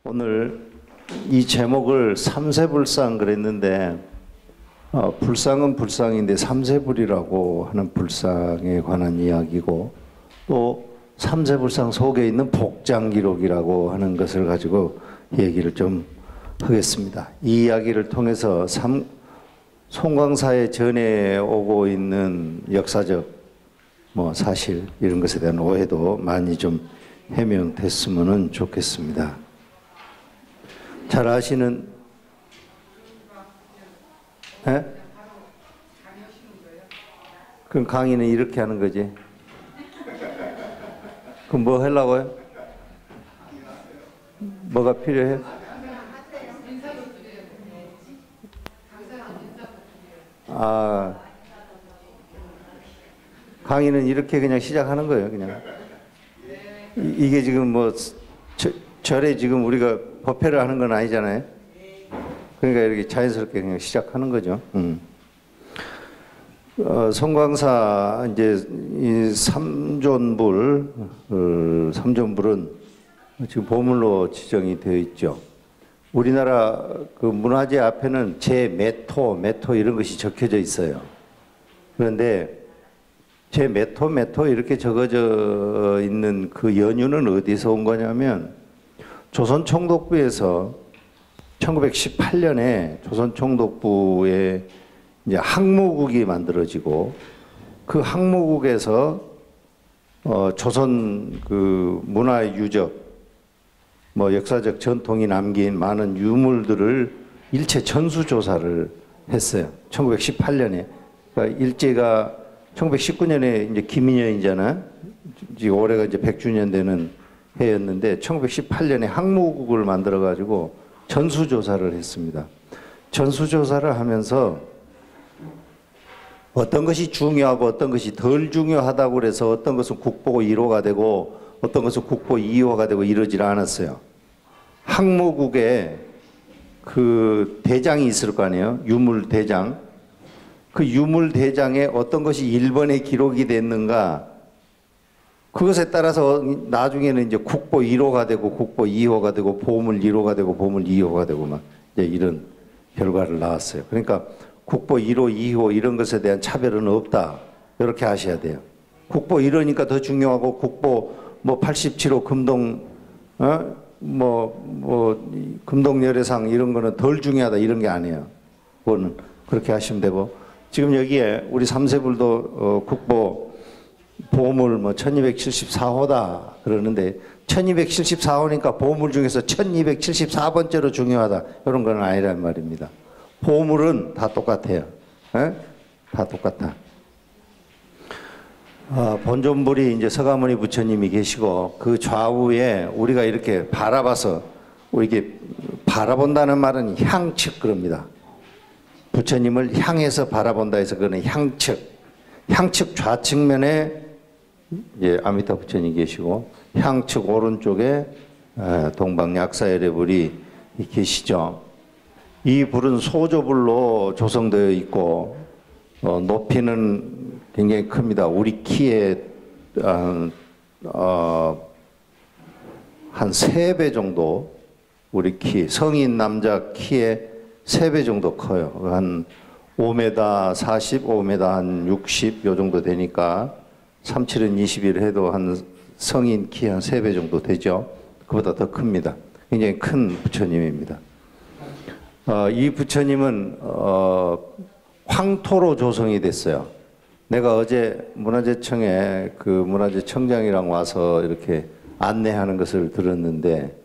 오늘 이 제목을 삼세불상 그랬는데 불상은 불상인데 삼세불이라고 하는 불상에 관한 이야기고 또 삼세불상 속에 있는 복장기록이라고 하는 것을 가지고 얘기를 좀 하겠습니다. 이 이야기를 통해서 송광사에 전해오고 있는 역사적 사실 이런 것에 대한 오해도 많이 좀 해명됐으면 좋겠습니다. 잘 아시는 그럼 강의는 이렇게 하는 거지. 그럼 뭐 하려고요? 뭐가 필요해? 강의는 이렇게 그냥 시작하는 거예요. 그냥 이게 지금 절에 지금 우리가 법회를 하는 건 아니잖아요. 그러니까 이렇게 자연스럽게 그냥 시작하는 거죠. 송광사 이제 이 삼존불은 지금 보물로 지정이 되어 있죠. 우리나라 그 문화재 앞에는 제메토 이런 것이 적혀져 있어요. 그런데 제메토 이렇게 적어져 있는 그 연유는 어디서 온 거냐면 조선총독부에서 1918년에 조선총독부에 이제 항모국이 만들어지고 그 항모국에서 조선 그 문화의 유적, 역사적 전통이 남긴 많은 유물들을 일체 전수조사를 했어요. 1918년에. 그러니까 일제가 1919년에 이제 김인영이잖아. 지금 올해가 이제 100주년 되는 해였는데 1918년에 항모국을 만들어 가지고 전수조사를 했습니다. 전수조사를 하면서 어떤 것이 중요하고 어떤 것이 덜 중요하다고 그래서 어떤 것은 국보 1호가 되고 어떤 것은 국보 2호가 되고 이러질 않았어요. 항모국에 그 대장이 있을 거 아니에요. 유물대장. 그 유물대장에 어떤 것이 1번에 기록이 됐는가 그것에 따라서 나중에는 이제 국보 1호가 되고 국보 2호가 되고 보물 1호가 되고 보물 2호가 되고 막 이제 이런 결과를 나왔어요. 그러니까 국보 1호, 2호 이런 것에 대한 차별은 없다. 이렇게 하셔야 돼요. 국보 1호니까 더 중요하고 국보 87호 금동 금동열애상 이런 거는 덜 중요하다 이런 게 아니에요. 그거는 그렇게 하시면 되고 지금 여기에 우리 삼세불도 국보 보물 1274호다 그러는데 1274호니까 보물 중에서 1274번째로 중요하다 이런 건 아니란 말입니다. 보물은 다 똑같아요. 다 똑같아. 본존불이 이제 서가모니 부처님이 계시고 그 좌우에 우리가 이렇게 바라봐서 이렇게 바라본다는 말은 향측 그럽니다. 부처님을 향해서 바라본다 해서 그거는 향측 좌측면에 이제 아미타 부처님 계시고 향측 오른쪽에 동방약사열의 불이 계시죠. 이 불은 소조불로 조성되어 있고 높이는 굉장히 큽니다. 우리 키에 한 3배 정도 우리 키 성인 남자 키에 3배 정도 커요. 한 5m 40, 5m 한 60 요 정도 되니까 37은 21 해도 한 성인 키 한 3배 정도 되죠. 그보다 더 큽니다. 굉장히 큰 부처님입니다. 이 부처님은 황토로 조성이 됐어요. 내가 어제 문화재청에 그 문화재청장이랑 와서 이렇게 안내하는 것을 들었는데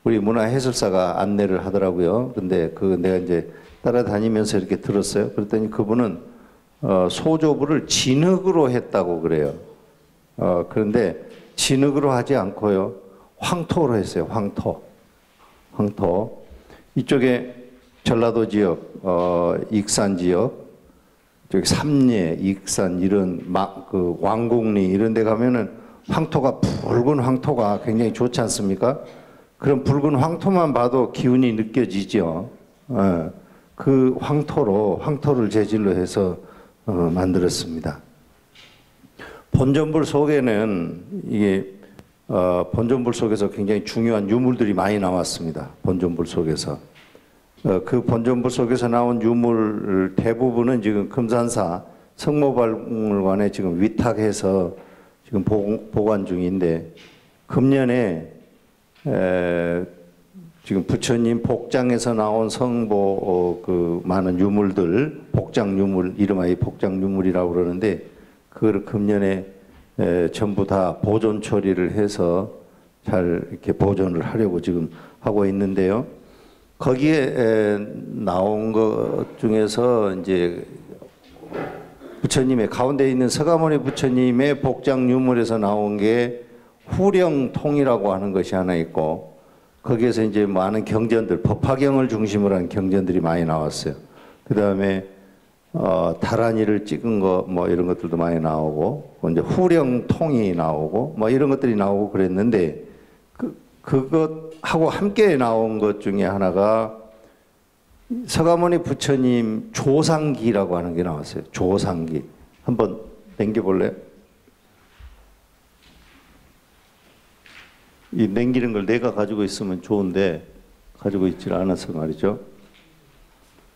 우리 문화해설사가 안내를 하더라고요. 근데 내가 이제 따라다니면서 이렇게 들었어요. 그랬더니 그분은 소조불을 진흙으로 했다고 그래요. 그런데 진흙으로 하지 않고요. 황토로 했어요. 황토. 이쪽에 전라도 지역, 익산 지역, 저기 삼례, 익산 이런 그 왕곡리 이런 데 가면은 황토가 붉은 황토가 굉장히 좋지 않습니까? 그런 붉은 황토만 봐도 기운이 느껴지죠. 그 황토를 재질로 해서 만들었습니다. 본전불 속에는 이게 본전불 속에서 굉장히 중요한 유물들이 많이 나왔습니다. 본전불 속에서. 그 본전불 속에서 나온 유물 대부분은 지금 금산사 성모박물관에 지금 위탁해서 지금 보관 중인데, 금년에 지금 부처님 복장에서 나온 성보 그 많은 유물들, 복장 유물, 이름하여 복장 유물이라고 그러는데, 그거를 금년에 전부 다 보존 처리를 해서 잘 이렇게 보존을 하려고 지금 하고 있는데요. 거기에 나온 것 중에서 이제 부처님의 가운데 있는 서가모니 부처님의 복장 유물에서 나온 게 후령통이라고 하는 것이 하나 있고, 거기에서 이제 많은 경전들, 법화경을 중심으로 한 경전들이 많이 나왔어요. 그 다음에 다란이를 찍은 거 뭐 이런 것들도 많이 나오고, 이제 후령통이 나오고 뭐 이런 것들이 나오고 그랬는데, 그것하고 함께 나온 것 중에 하나가 서가모니 부처님 조상기라고 하는 게 나왔어요. 조상기. 한번 당겨볼래요? 이 당기는 걸 내가 가지고 있으면 좋은데 가지고 있질 않아서 말이죠.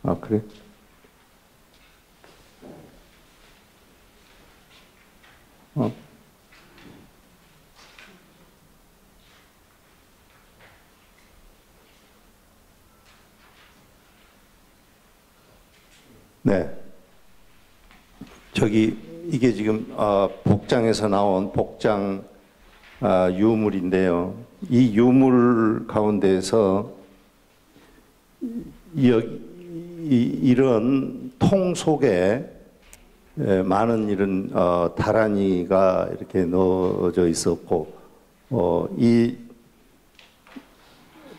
아, 그래? 네. 저기 이게 지금 복장에서 나온 복장 유물인데요. 이 유물 가운데서 이런 통 속에 많은 이런 다란이가 이렇게 넣어져 있었고, 이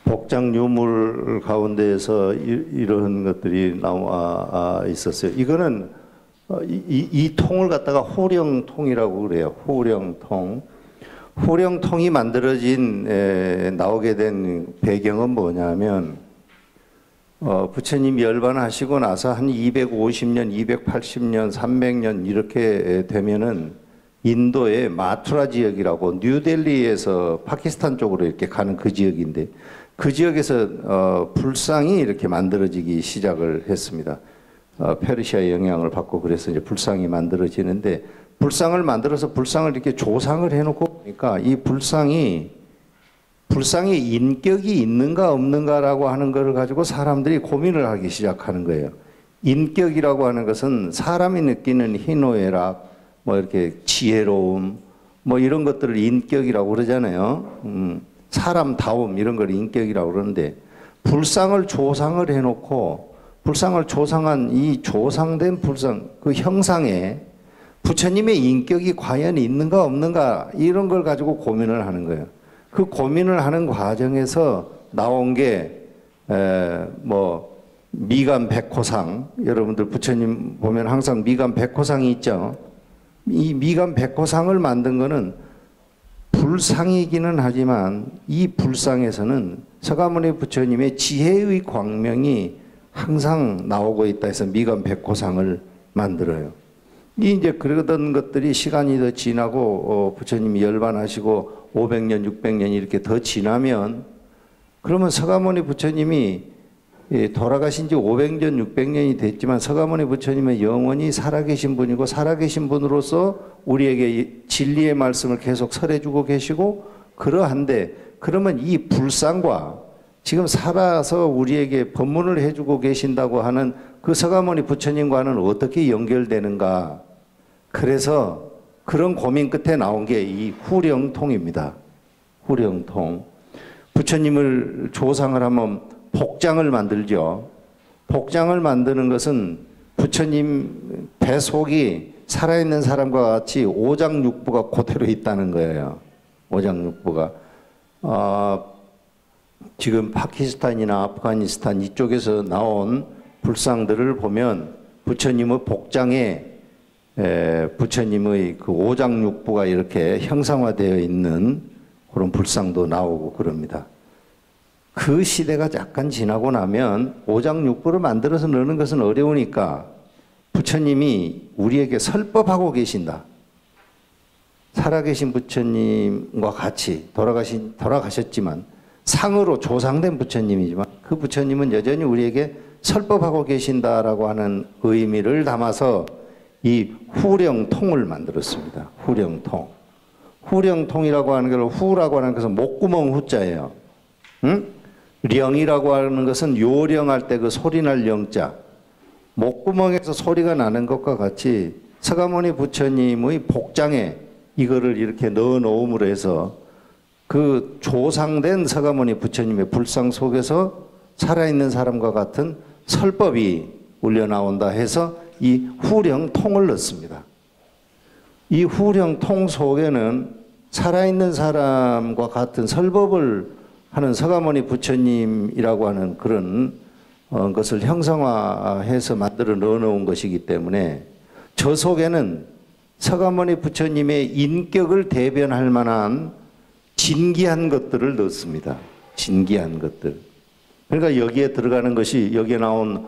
복장 유물 가운데에서 이런 것들이 나와 있었어요. 이거는 이 통을 갖다가 호령통이라고 그래요. 호령통. 호령통이 만들어진 나오게 된 배경은 뭐냐면, 부처님이 열반하시고 나서 한 250년, 280년, 300년 이렇게 되면은 인도의 마투라 지역이라고, 뉴델리에서 파키스탄 쪽으로 이렇게 가는 그 지역인데, 그 지역에서 불상이 이렇게 만들어지기 시작을 했습니다. 페르시아의 영향을 받고 그래서 이제 불상이 만들어지는데, 불상을 만들어서 불상을 이렇게 조상을 해놓고 보니까 이 불상이 인격이 있는가 없는가라고 하는 것을 가지고 사람들이 고민을 하기 시작하는 거예요. 인격이라고 하는 것은 사람이 느끼는 희노애락, 뭐 이렇게 지혜로움, 뭐 이런 것들을 인격이라고 그러잖아요. 사람다움 이런 걸 인격이라고 그러는데, 불상을 조상을 해놓고 불상을 조상한 이 조상된 불상, 그 형상에 부처님의 인격이 과연 있는가 없는가 이런 걸 가지고 고민을 하는 거예요. 그 고민을 하는 과정에서 나온 게 뭐 미감 백호상, 여러분들 부처님 보면 항상 미감 백호상이 있죠. 이 미감 백호상을 만든 거는 불상이기는 하지만 이 불상에서는 서가모니 부처님의 지혜의 광명이 항상 나오고 있다 해서 미감 백호상을 만들어요. 이제 그러던 것들이 시간이 더 지나고 부처님이 열반하시고 500년, 600년 이렇게 더 지나면, 그러면 서가모니 부처님이 돌아가신 지 500년, 600년이 됐지만 서가모니 부처님은 영원히 살아계신 분이고, 살아계신 분으로서 우리에게 진리의 말씀을 계속 설해주고 계시고 그러한데, 그러면 이 불상과 지금 살아서 우리에게 법문을 해주고 계신다고 하는 그 서가모니 부처님과는 어떻게 연결되는가. 그래서 그런 고민 끝에 나온 게 이 후령통입니다. 후령통. 부처님을 조상을 하면 복장을 만들죠. 복장을 만드는 것은 부처님 뱃속이 살아있는 사람과 같이 오장육부가 그대로 있다는 거예요. 오장육부가. 지금 파키스탄이나 아프가니스탄 이쪽에서 나온 불상들을 보면 부처님의 복장에 부처님의 그 오장육부가 이렇게 형상화되어 있는 그런 불상도 나오고 그럽니다. 그 시대가 약간 지나고 나면 오장육부를 만들어서 넣는 것은 어려우니까 부처님이 우리에게 설법하고 계신다. 살아계신 부처님과 같이 돌아가셨지만 상으로 조상된 부처님이지만 그 부처님은 여전히 우리에게 설법하고 계신다라고 하는 의미를 담아서 이 후령통을 만들었습니다. 후령통. 후령통이라고 하는 걸 후라고 하는 것은 목구멍 후자예요. 응? 령이라고 하는 것은 요령할 때 그 소리날 영자. 목구멍에서 소리가 나는 것과 같이 서가모니 부처님의 복장에 이거를 이렇게 넣어 놓음으로 해서 그 조상된 서가모니 부처님의 불상 속에서 살아있는 사람과 같은 설법이 울려나온다 해서 이 후령통을 넣습니다. 이 후령통 속에는 살아있는 사람과 같은 설법을 하는 서가모니 부처님이라고 하는 그런 것을 형상화해서 만들어 넣어놓은 것이기 때문에 저 속에는 서가모니 부처님의 인격을 대변할 만한 진기한 것들을 넣습니다. 진기한 것들. 그러니까 여기에 들어가는 것이 여기에 나온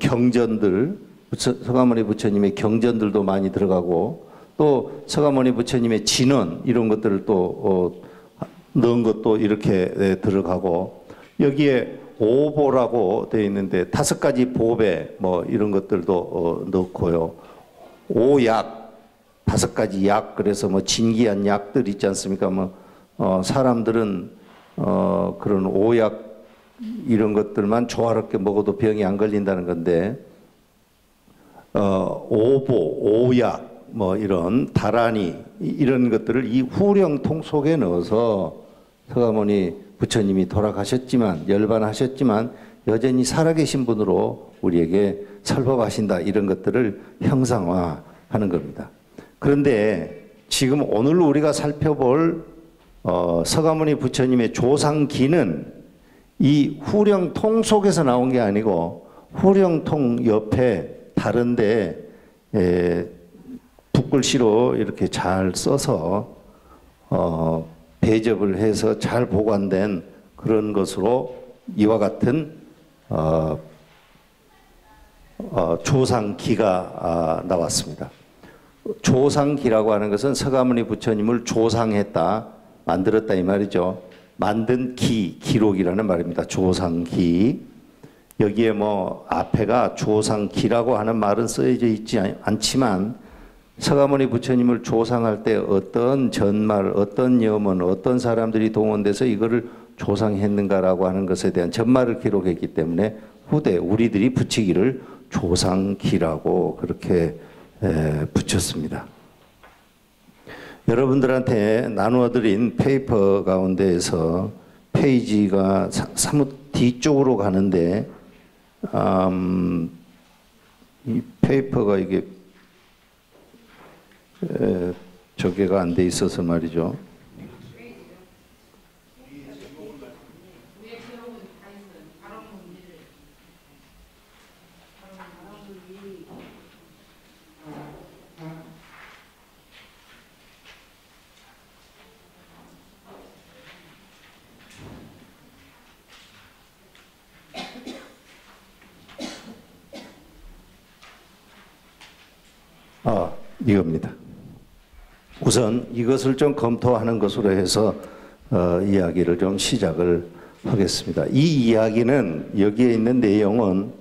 경전들, 서가모니 부처님의 경전들도 많이 들어가고 또 서가모니 부처님의 진언 이런 것들을 또 넣은 것도 이렇게 들어가고 여기에 오보라고 되어 있는데 5가지 보배 이런 것들도 넣고요. 오약 5가지 약 그래서 진기한 약들 있지 않습니까? 사람들은 그런 오약 이런 것들만 조화롭게 먹어도 병이 안 걸린다는 건데 오보, 오약 이런 다라니 이런 것들을 이 후령통 속에 넣어서 서가모니 부처님이 돌아가셨지만 열반하셨지만 여전히 살아계신 분으로 우리에게 설법하신다 이런 것들을 형상화하는 겁니다. 그런데 지금 오늘 우리가 살펴볼 서가모니 부처님의 조상기는 이 후령통 속에서 나온 게 아니고 후령통 옆에 다른데 붓글씨로 이렇게 잘 써서 배접을 해서 잘 보관된 그런 것으로 이와 같은 조상기가 나왔습니다. 조상기라고 하는 것은 서가모니 부처님을 조상했다, 만들었다 이 말이죠. 만든 기록이라는 말입니다. 조상기. 여기에 앞에가 조상기라고 하는 말은 쓰여져 있지 않지만 서가모니 부처님을 조상할 때 어떤 전말, 어떤 염원, 어떤 사람들이 동원돼서 이거를 조상했는가라고 하는 것에 대한 전말을 기록했기 때문에 후대 우리들이 붙이기를 조상기라고 그렇게 붙였습니다. 여러분들한테 나누어드린 페이퍼 가운데에서 페이지가 사뭇 뒤쪽으로 가는데 이 페이퍼가 이게 저게가 안 돼 있어서 말이죠. 이겁니다. 우선 이것을 좀 검토하는 것으로 해서 이야기를 좀 시작을 하겠습니다. 이 이야기는 여기에 있는 내용은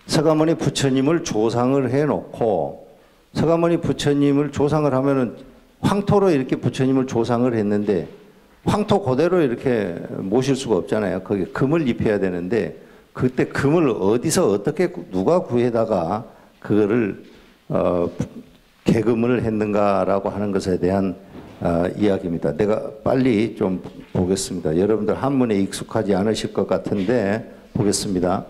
서가모니 부처님을 조상을 해놓고 서가모니 부처님을 조상을 하면은 황토로 이렇게 부처님을 조상을 했는데 황토 그대로 이렇게 모실 수가 없잖아요. 거기에 금을 입혀야 되는데 그때 금을 어디서 어떻게 누가 구해다가 그거를 개금을 했는가라고 하는 것에 대한 이야기입니다. 내가 빨리 좀 보겠습니다. 여러분들 한문에 익숙하지 않으실 것 같은데 보겠습니다.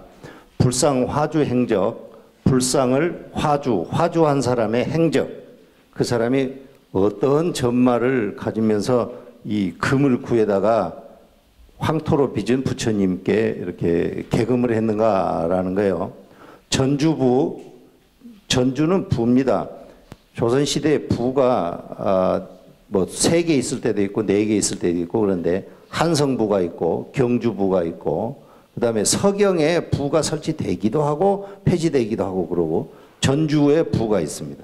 불상 화주 행적, 불상을 화주한 사람의 행적, 그 사람이 어떤 전말을 가지면서 이 금을 구해다가 황토로 빚은 부처님께 이렇게 개금을 했는가라는 거예요. 전주부, 전주는 부입니다. 조선시대에 부가 3개 있을 때도 있고 4개 있을 때도 있고 그런데 한성부가 있고 경주부가 있고 그 다음에 서경에 부가 설치되기도 하고 폐지되기도 하고 그러고 전주에 부가 있습니다.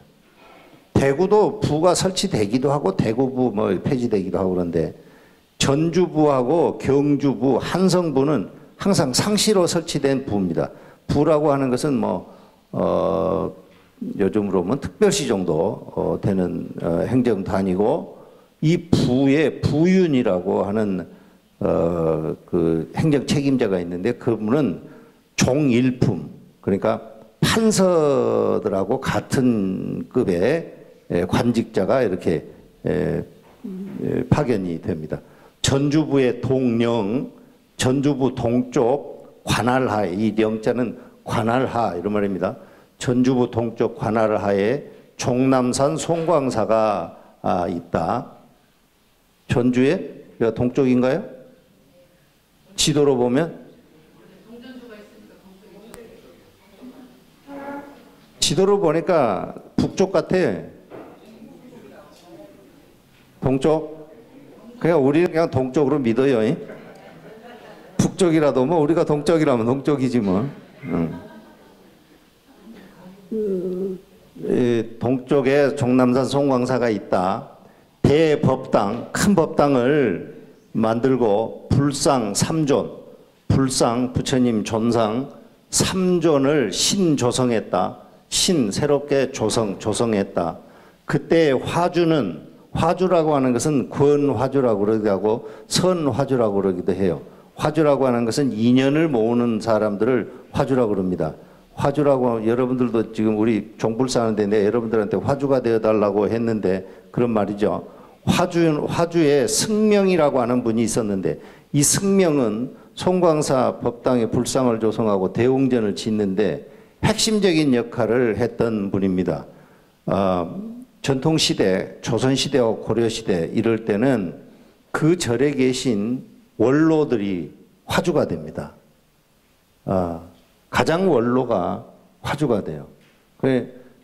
대구도 부가 설치되기도 하고 대구부 뭐 폐지되기도 하고 그런데 전주부하고 경주부, 한성부는 항상 상시로 설치된 부입니다. 부라고 하는 것은 요즘으로 보면 특별시 정도 되는 행정 단위고 이 부에 부윤이라고 하는 그 행정 책임자가 있는데 그분은 종일품 그러니까 판서들하고 같은 급의 관직자가 이렇게 파견이 됩니다. 전주부의 동령, 전주부 동쪽 관할하에 이 영자는 관할하 이런 말입니다. 전주부 동쪽 관할하에 종남산 송광사가 있다. 전주에 동쪽인가요? 지도로 보면 지도로 보니까 북쪽 같아. 동쪽? 그냥 우리는 그냥 동쪽으로 믿어요. 북쪽이라도 뭐 우리가 동쪽이라면 동쪽이지 뭐. 동쪽에 종남산 송광사가 있다. 대법당, 큰 법당을 만들고 불상 3존, 불상 부처님 존상 3존을 신조성했다. 새롭게 조성했다. 그때 화주라고 하는 것은 권화주라고 그러기도 하고 선화주라고 그러기도 해요. 화주라고 하는 것은 인연을 모으는 사람들을 화주라고 그럽니다. 화주라고 여러분들도 지금 우리 종불사하는데 내가 여러분들한테 화주가 되어달라고 했는데 그런 말이죠. 화주의 승명이라고 하는 분이 있었는데 이 승명은 송광사 법당에 불상을 조성하고 대웅전을 짓는데 핵심적인 역할을 했던 분입니다. 전통시대, 조선시대와 고려시대 이럴 때는 그 절에 계신 원로들이 화주가 됩니다. 가장 원로가 화주가 돼요.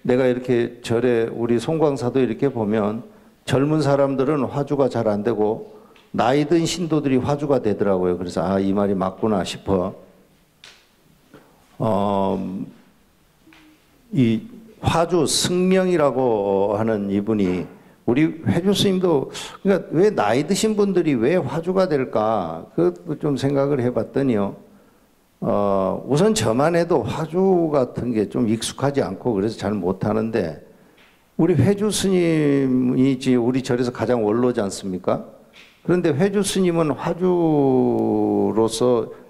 내가 이렇게 절에 우리 송광사도 이렇게 보면 젊은 사람들은 화주가 잘 안 되고 나이 든 신도들이 화주가 되더라고요. 그래서 이 말이 맞구나 싶어. 이 화주 승명이라고 하는 이분이 우리 회주 스님도 그러니까 왜 나이 드신 분들이 왜 화주가 될까 그것도 좀 생각을 해봤더니요. 우선 저만 해도 화주 같은 게 좀 익숙하지 않고 그래서 잘 못하는데 우리 회주 스님이 우리 절에서 가장 원로지 않습니까? 그런데 회주 스님은 화주로서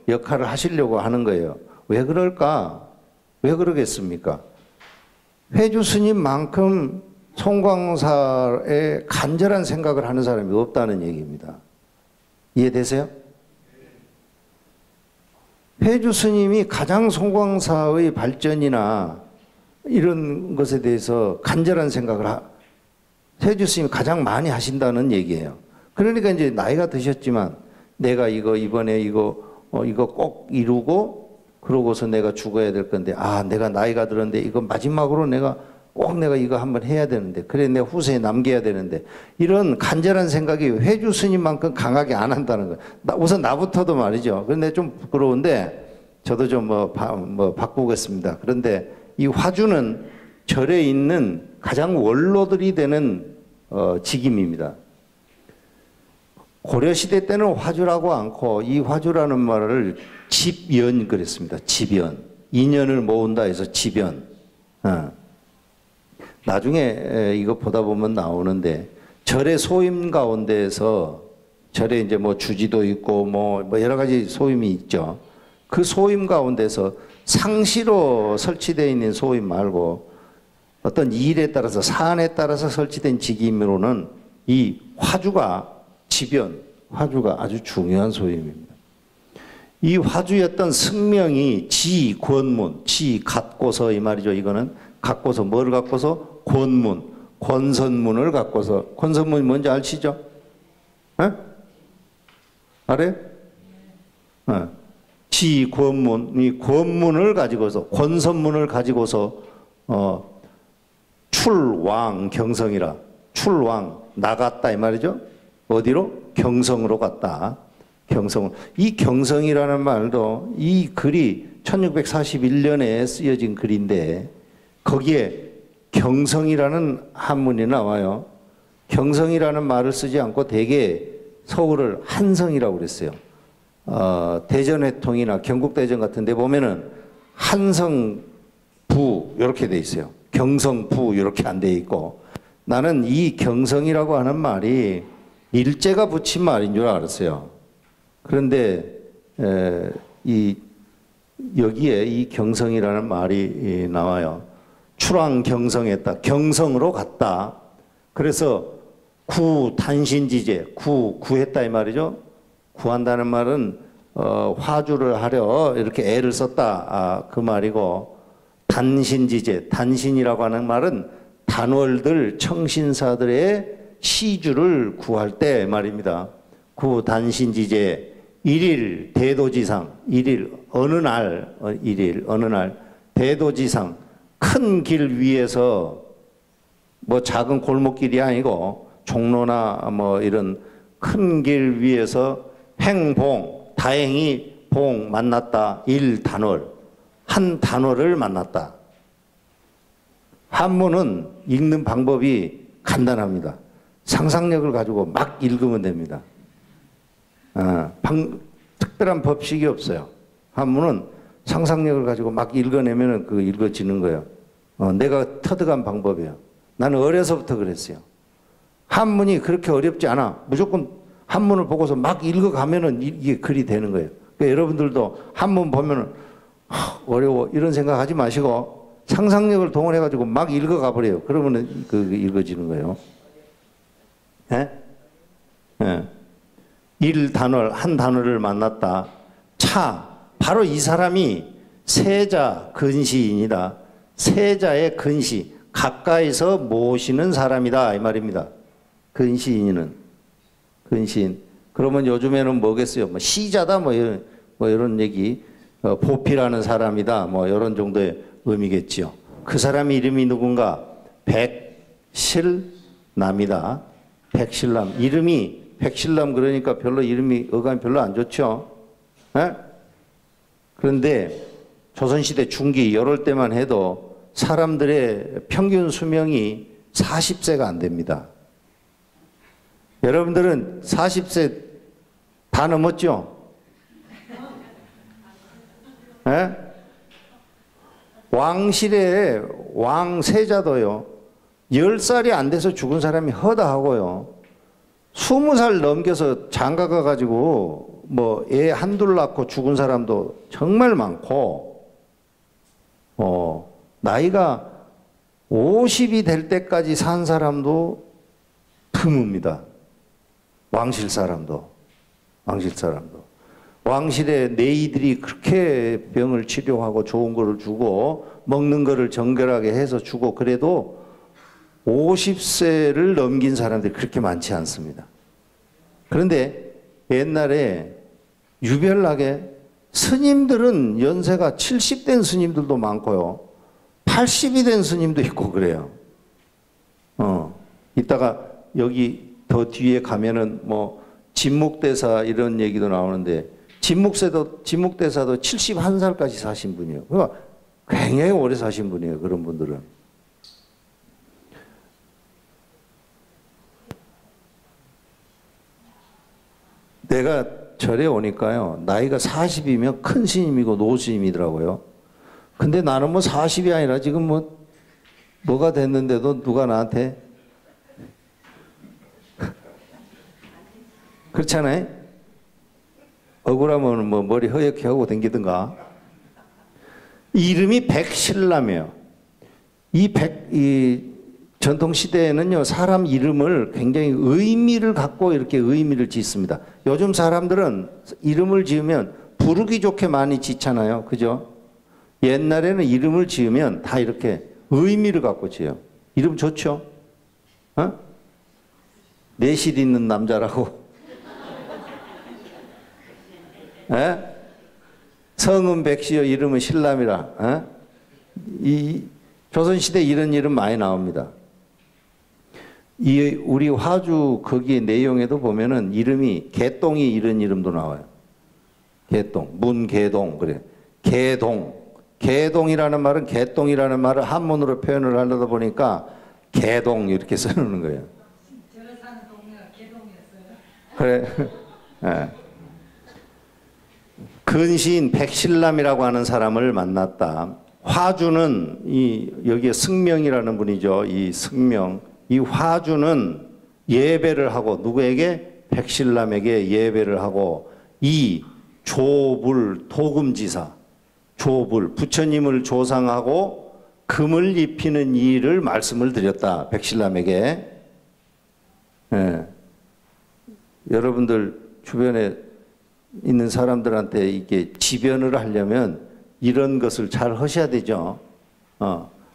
역할을 하시려고 하는 거예요. 왜 그럴까? 왜 그러겠습니까? 회주 스님만큼 송광사에 간절한 생각을 하는 사람이 없다는 얘기입니다. 이해되세요? 회주 스님이 가장 송광사의 발전이나 이런 것에 대해서 간절한 생각을 회주 스님이 가장 많이 하신다는 얘기예요. 그러니까 이제 나이가 드셨지만 내가 이번에 이거 꼭 이루고 그러고서 내가 죽어야 될 건데 내가 나이가 들었는데 이거 마지막으로 내가 이거 한번 해야 되는데 그래 내 후세에 남겨야 되는데 이런 간절한 생각이 회주 스님만큼 강하게 안 한다는 거예요. 우선 나부터도 말이죠. 그런데 좀 부끄러운데 저도 좀 바꾸겠습니다. 그런데 이 화주는 절에 있는 가장 원로들이 되는 직임입니다. 고려시대 때는 화주라고 않고 이 화주라는 말을 집연 그랬습니다. 집연. 인연을 모은다 해서 집연. 나중에 이거 보다 보면 나오는데 절의 소임 가운데에서 절에 이제 주지도 있고 여러 가지 소임이 있죠. 그 소임 가운데서 상시로 설치되어 있는 소임 말고 어떤 일에 따라서 사안에 따라서 설치된 직임으로는 이 화주가 집연, 화주가 아주 중요한 소임입니다. 이 화주였던 승명이 권문, 갖고서 이 말이죠. 이거는 갖고서 뭘 갖고서? 권문, 권선문을 갖고서 권선문이 뭔지 아시죠? 알아요? 권문, 이 권문을 가지고서 권선문을 가지고서 출왕 경성이라 출왕 나갔다 이 말이죠. 어디로? 경성으로 갔다. 경성. 이 경성이라는 말도 이 글이 1641년에 쓰여진 글인데 거기에 경성이라는 한문이 나와요. 경성이라는 말을 쓰지 않고 대개 서울을 한성이라고 그랬어요. 대전회통이나 경국대전 같은 데 보면은 한성부 이렇게 돼 있어요. 경성부 이렇게 안 돼 있고, 나는 이 경성이라고 하는 말이 일제가 붙인 말인 줄 알았어요. 그런데 여기에 이 경성이라는 말이 나와요. 출왕경성했다. 경성으로 갔다. 그래서 구했다 이 말이죠. 구한다는 말은 화주를 하려 이렇게 애를 썼다, 그 말이고, 단신이라고 하는 말은 단월들 청신사들의 시주를 구할 때 말입니다. 구단신지제 일일 대도지상, 어느 날 대도지상, 큰 길 위에서 뭐 작은 골목길이 아니고 종로나 뭐 이런 큰 길 위에서 행봉, 다행히 봉 만났다. 일단월, 한 단월을 만났다. 한문은 읽는 방법이 간단합니다. 상상력을 가지고 막 읽으면 됩니다. 특별한 법칙이 없어요. 한문은 상상력을 가지고 막 읽어내면 그 읽어지는 거예요. 내가 터득한 방법이에요. 나는 어려서부터 그랬어요. 한문이 그렇게 어렵지 않아. 무조건 한문을 보고서 막 읽어가면은 이게 글이 되는 거예요. 그러니까 여러분들도 한문 보면은 어려워 이런 생각하지 마시고 상상력을 동원해가지고 막 읽어가 버려요. 그러면은 그 읽어지는 거예요. 예? 예. 일단월, 한 단월을 만났다. 바로 이 사람이 세자 근시인이다. 세자의 근시, 가까이서 모시는 사람이다 이 말입니다. 근시인은 근시인. 그러면 요즘에는 뭐겠어요? 뭐 시자다 뭐 이런 얘기, 보필하는 사람이다 뭐 이런 정도의 의미겠지요. 그 사람 이름이 누군가? 백실남이다. 백실남. 이름이 백실남 그러니까 별로 이름이 어감이 별로 안 좋죠. 에? 그런데 조선시대 중기 이럴 때만 해도 사람들의 평균 수명이 40세가 안 됩니다. 여러분들은 40세 다 넘었죠? 에? 왕실의 왕세자도요, 10살이 안 돼서 죽은 사람이 허다하고요, 20살 넘겨서 장가가 가지고 뭐 애 한둘 낳고 죽은 사람도 정말 많고, 나이가 50이 될 때까지 산 사람도 드뭅니다. 왕실 사람도. 왕실의 내이들이 그렇게 병을 치료하고 좋은 거를 주고 먹는 거를 정결하게 해서 주고 그래도 50세를 넘긴 사람들이 그렇게 많지 않습니다. 그런데 옛날에 유별나게 스님들은 연세가 70된 스님들도 많고요, 80이 된 스님도 있고 그래요. 이따가 여기 더 뒤에 가면은 뭐 진묵대사 이런 얘기도 나오는데, 진묵대사도 71살까지 사신 분이에요. 그러니까 굉장히 오래 사신 분이에요. 그런 분들은. 내가 절에 오니까요, 나이가 40이면 큰 스님이고 노스님이더라고요. 근데 나는 뭐 40이 아니라 지금 뭐가 됐는데도 누가 나한테 그렇잖아요. 억울하면 뭐 머리 허옇게 하고 다니든가. 이름이 백실남이에요. 이 전통 시대에는요, 사람 이름을 굉장히 의미를 갖고 이렇게 의미를 짓습니다. 요즘 사람들은 이름을 지으면 부르기 좋게 많이 짓잖아요. 그죠? 옛날에는 이름을 지으면 다 이렇게 의미를 갖고 지어요. 이름 좋죠? 내실 있는 남자라고. 에? 성은 백시요 이름은 실남이라. 이 조선시대 이런 이름 많이 나옵니다. 우리 화주 거기에 내용에도 보면은 이름이 개똥이 이런 이름도 나와요. 개똥, 문개동 그래. 개동, 개동이라는 말은 개똥이라는 말을 한문으로 표현을 하려다 보니까 개동 이렇게 써놓는 거예요. 제가 사는 동네가 개동이었어요. 그래. 예. 근시인 백실남이라고 하는 사람을 만났다. 화주는 여기에 승명이라는 분이죠. 이 승명. 이 화주는 예배를 하고 누구에게? 백실남에게 예배를 하고 이 조불 도금지사 조불 부처님을 조상하고 금을 입히는 일을 말씀을 드렸다. 백실남에게. 예. 여러분들 주변에 있는 사람들한테 이게 지변을 하려면 이런 것을 잘 하셔야 되죠.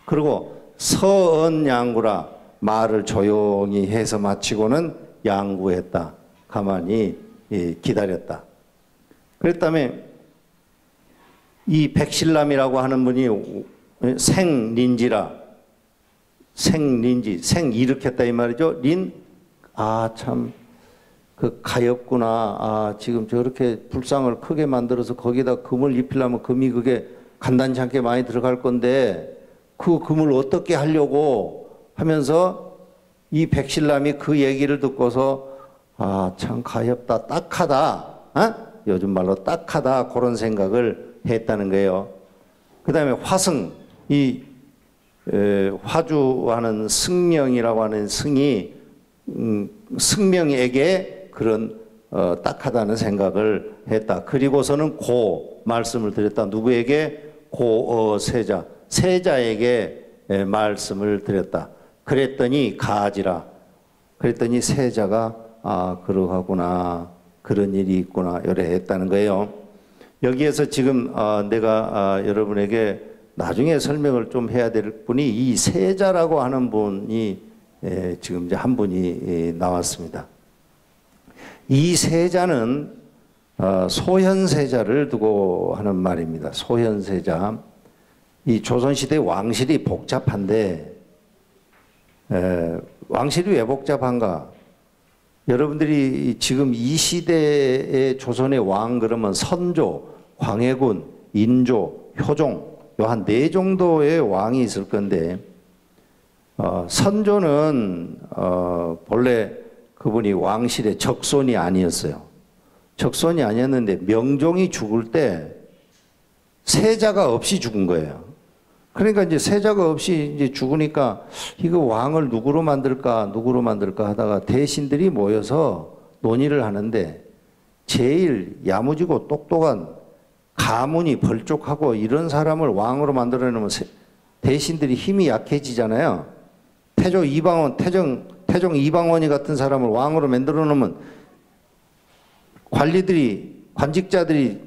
그리고 서언양구라 말을 조용히 해서 마치고는 양구했다. 가만히 기다렸다. 그랬다면 이 백실남이라고 하는 분이 생린지라 생린지 생 일으켰다 이 말이죠. 린 참 그 가엾구나. 지금 저렇게 불상을 크게 만들어서 거기다 금을 입히려면 금이 그게 간단치 않게 많이 들어갈 건데 그 금을 어떻게 하려고 하면서 이 백실남이 그 얘기를 듣고서 참 가엾다, 딱하다. 요즘 말로 딱하다. 그런 생각을 했다는 거예요. 그 다음에 화승, 화주하는 승명이라고 하는 승이 승명에게 그런 딱하다는 생각을 했다. 그리고서는 고 말씀을 드렸다. 누구에게? 고세자. 세자에게 말씀을 드렸다. 그랬더니 가지라. 그랬더니 세자가 그러하구나. 그런 일이 있구나. 이래 했다는 거예요. 여기에서 지금 내가 여러분에게 나중에 설명을 좀 해야 될 분이 이 세자라고 하는 분이 지금 이제 한 분이 나왔습니다. 이 세자는 소현세자를 두고 하는 말입니다. 소현세자. 이 조선시대 왕실이 복잡한데 왕실이 왜 복잡한가? 여러분들이 지금 이 시대의 조선의 왕 그러면 선조, 광해군, 인조, 효종 요 한 4 정도의 왕이 있을 건데 선조는 본래 그분이 왕실의 적손이 아니었어요. 적손이 아니었는데 명종이 죽을 때 세자가 없이 죽은 거예요. 그러니까 이제 세자가 없이 이제 죽으니까 이거 왕을 누구로 만들까 하다가 대신들이 모여서 논의를 하는데 제일 야무지고 똑똑한 가문이 벌족하고 이런 사람을 왕으로 만들어 놓으면 대신들이 힘이 약해지잖아요. 태종 이방원이 같은 사람을 왕으로 만들어 놓으면 관직자들이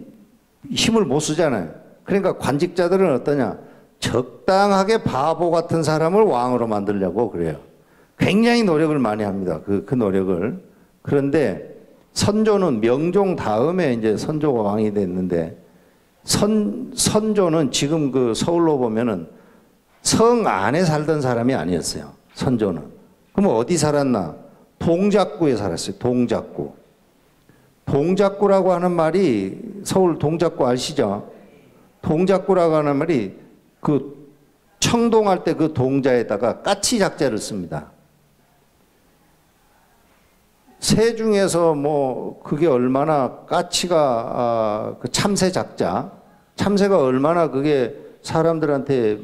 힘을 못 쓰잖아요. 그러니까 관직자들은 어떠냐? 적당하게 바보 같은 사람을 왕으로 만들려고 그래요. 굉장히 노력을 많이 합니다. 그 노력을. 그런데 선조는 명종 다음에 이제 선조가 왕이 됐는데 선조는 지금 그 서울로 보면은 성 안에 살던 사람이 아니었어요. 선조는. 그럼 어디 살았나? 동작구에 살았어요. 동작구. 동작구라고 하는 말이 서울 동작구 아시죠? 동작구라고 하는 말이 그 청동할 때 그 동자에다가 까치 작자를 씁니다. 새 중에서 뭐 그게 얼마나 까치가 그 참새 작자, 참새가 얼마나 그게 사람들한테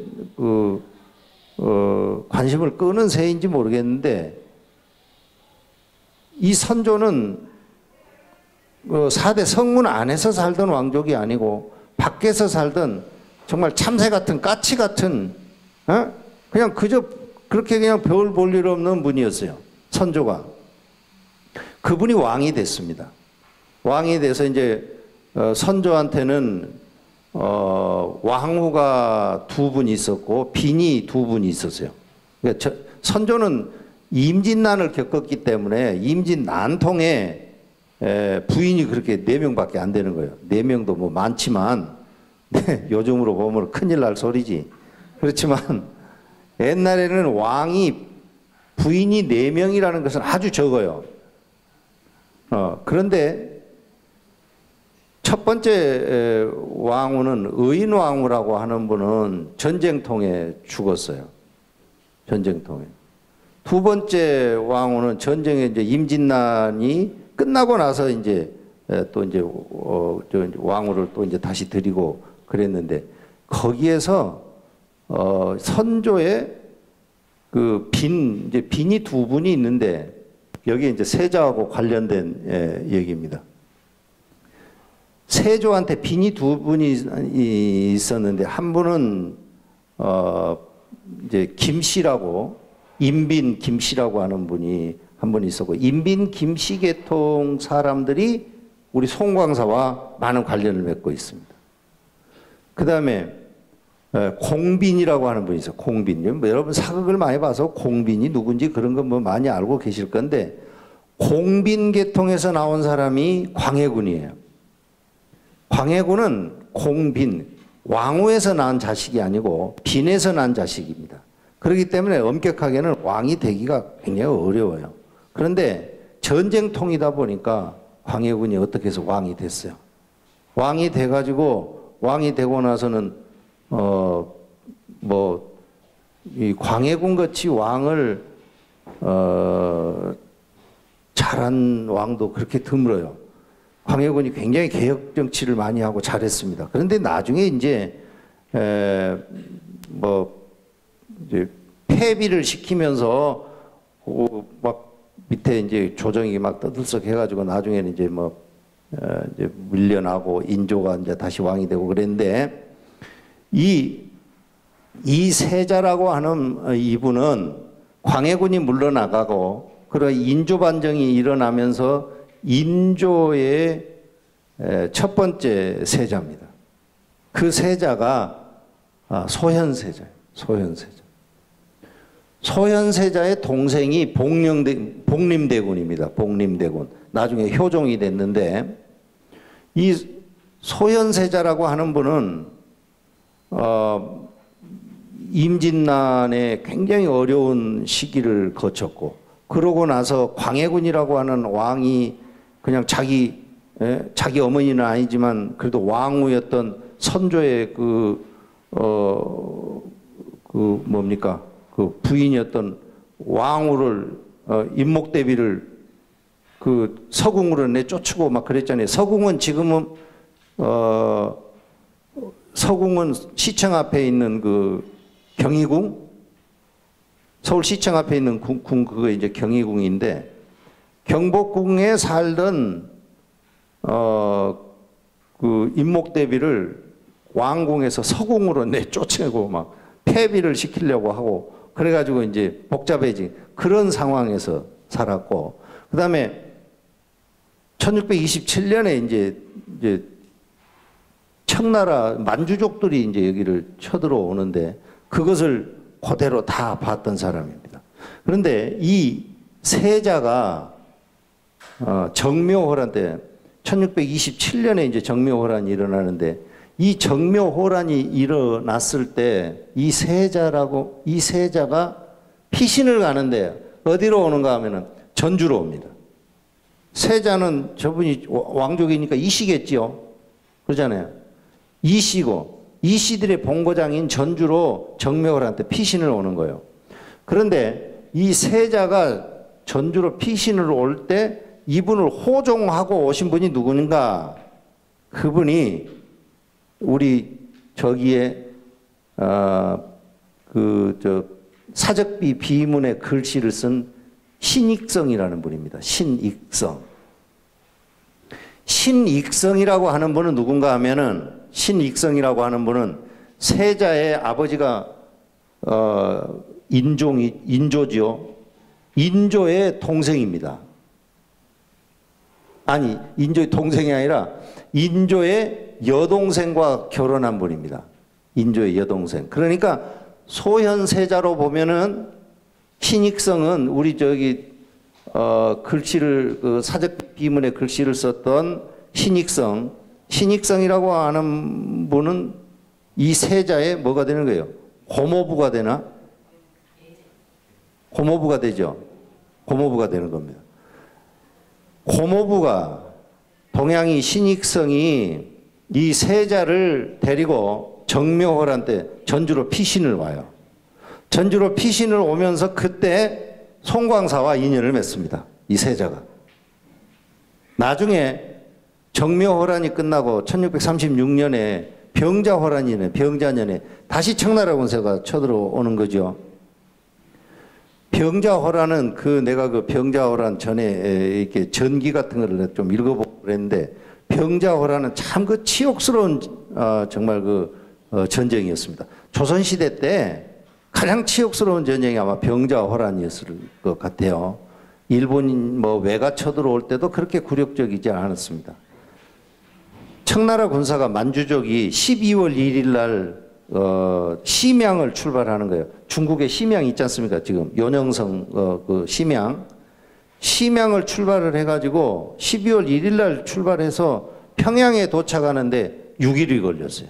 관심을 끄는 새인지 모르겠는데 이 선조는 4대 성문 안에서 살던 왕족이 아니고 밖에서 살던 정말 참새 같은 까치 같은 그냥 그저 그렇게 그냥 별 볼 일 없는 분이었어요. 선조가. 그분이 왕이 됐습니다. 왕이 돼서 이제 선조한테는 왕후가 2분 있었고 빈이 2분 있었어요. 그러니까 선조는 임진난을 겪었기 때문에 임진난통에 부인이 그렇게 4명밖에 안 되는 거예요. 4명도 뭐 많지만 요즘으로 보면 큰일 날 소리지. 그렇지만 옛날에는 왕이 부인이 4명이라는 것은 아주 적어요. 그런데 첫 번째 왕후는 의인왕후라고 하는 분은 전쟁통에 죽었어요. 전쟁통에. 두 번째 왕후는 전쟁에 이제 임진난이 끝나고 나서 이제 또 이제 왕후를 또 이제 다시 드리고 그랬는데 거기에서 선조의 그 이제 빈이 두 분이 있는데 여기 이제 세자하고 관련된 얘기입니다. 세조한테 빈이 두 분이 있었는데 한 분은 이제 김씨라고 인빈 김씨라고 하는 분이 한 분 있었고 인빈 김씨 계통 사람들이 우리 송광사와 많은 관련을 맺고 있습니다. 그 다음에 공빈이라고 하는 분이 있어요. 공빈. 뭐 여러분 사극을 많이 봐서 공빈이 누군지 그런 건 뭐 많이 알고 계실 건데 공빈 계통에서 나온 사람이 광해군이에요. 광해군은 공빈, 왕후에서 낳은 자식이 아니고 빈에서 낳은 자식입니다. 그렇기 때문에 엄격하게는 왕이 되기가 굉장히 어려워요. 그런데 전쟁통이다 보니까 광해군이 어떻게 해서 왕이 됐어요. 왕이 돼가지고 왕이 되고 나서는 이 광해군 같이 왕을 잘한 왕도 그렇게 드물어요. 광해군이 굉장히 개혁 정치를 많이 하고 잘했습니다. 그런데 나중에 이제 이제 폐비를 시키면서 막 밑에 이제 조정이 막 떠들썩해가지고 나중에는 이제 이제 밀려나고 인조가 이제 다시 왕이 되고 그랬는데 이 세자라고 하는 이분은 광해군이 물러나가고 그런 인조 반정이 일어나면서 인조의 첫 번째 세자입니다. 그 세자가 소현세자예요. 소현세자. 소현세자의 동생이 복림대군입니다. 복림대군. 나중에 효종이 됐는데 이 소현세자라고 하는 분은 임진난에 굉장히 어려운 시기를 거쳤고 그러고 나서 광해군이라고 하는 왕이 그냥 자기 어머니는 아니지만 그래도 왕후였던 선조의 그 부인이었던 왕후를 임목대비를 그 서궁으로 내쫓고 막 그랬잖아요. 서궁은 지금은 서궁은 시청 앞에 있는 그 경희궁, 서울시청 앞에 있는 궁 그거 이제 경희궁인데 경복궁에 살던 그 임목대비를 왕궁에서 서궁으로 내쫓고 막 폐비를 시키려고 하고 그래가지고 이제 복잡해진 그런 상황에서 살았고 그 다음에 1627년에 이제 청나라 만주족들이 이제 여기를 쳐들어오는데 그것을 그대로 다 봤던 사람입니다. 그런데 이 세자가 정묘호란 때 1627년에 이제 정묘호란이 일어나는데 이 정묘호란이 일어났을 때 이 세자가 피신을 가는데 어디로 오는가 하면은 전주로 옵니다. 세자는 저분이 왕족이니까 이씨겠지요. 그러잖아요. 이씨고 이씨들의 본고장인 전주로 정묘호란 때 피신을 오는 거예요. 그런데 이 세자가 전주로 피신을 올 때 이분을 호종하고 오신 분이 누구인가? 그분이 우리 저기에 사적비 비문의 글씨를 쓴 신익성이라는 분입니다. 신익성. 신익성이라고 하는 분은 누군가 하면은 신익성이라고 하는 분은 세자의 아버지가 인조지요. 인조의 동생입니다. 아니, 인조의 동생이 아니라 인조의 여동생과 결혼한 분입니다. 인조의 여동생. 그러니까 소현세자로 보면은 신익성은 우리 저기 글씨를 그 사적 비문의 글씨를 썼던 신익성이라고 하는 분은 이 세자의 뭐가 되는 거예요? 고모부가 되나? 고모부가 되죠. 고모부가 되는 겁니다. 고모부가 동양이 신익성이 이 세자를 데리고 정묘호란 때 전주로 피신을 와요. 전주로 피신을 오면서 그때 송광사와 인연을 맺습니다. 이 세자가. 나중에 정묘호란이 끝나고 1636년에 병자호란이네, 병자년에 다시 청나라 군사가 쳐들어오는 거죠. 병자호란은 내가 그 병자호란 전에 이렇게 전기 같은 거를 좀 읽어보고 그랬는데, 병자호란은 참 그 치욕스러운 정말 전쟁이었습니다. 조선시대 때 가장 치욕스러운 전쟁이 아마 병자호란이었을 것 같아요. 일본인 외가 쳐들어올 때도 그렇게 굴욕적이지 않았습니다. 청나라 군사가 만주족이 12월 1일 날 심양을 출발하는 거예요. 중국에 심양 있지 않습니까? 지금 요녕성 그 심양을 출발을 해가지고 12월 1일 날 출발해서 평양에 도착하는데 6일이 걸렸어요.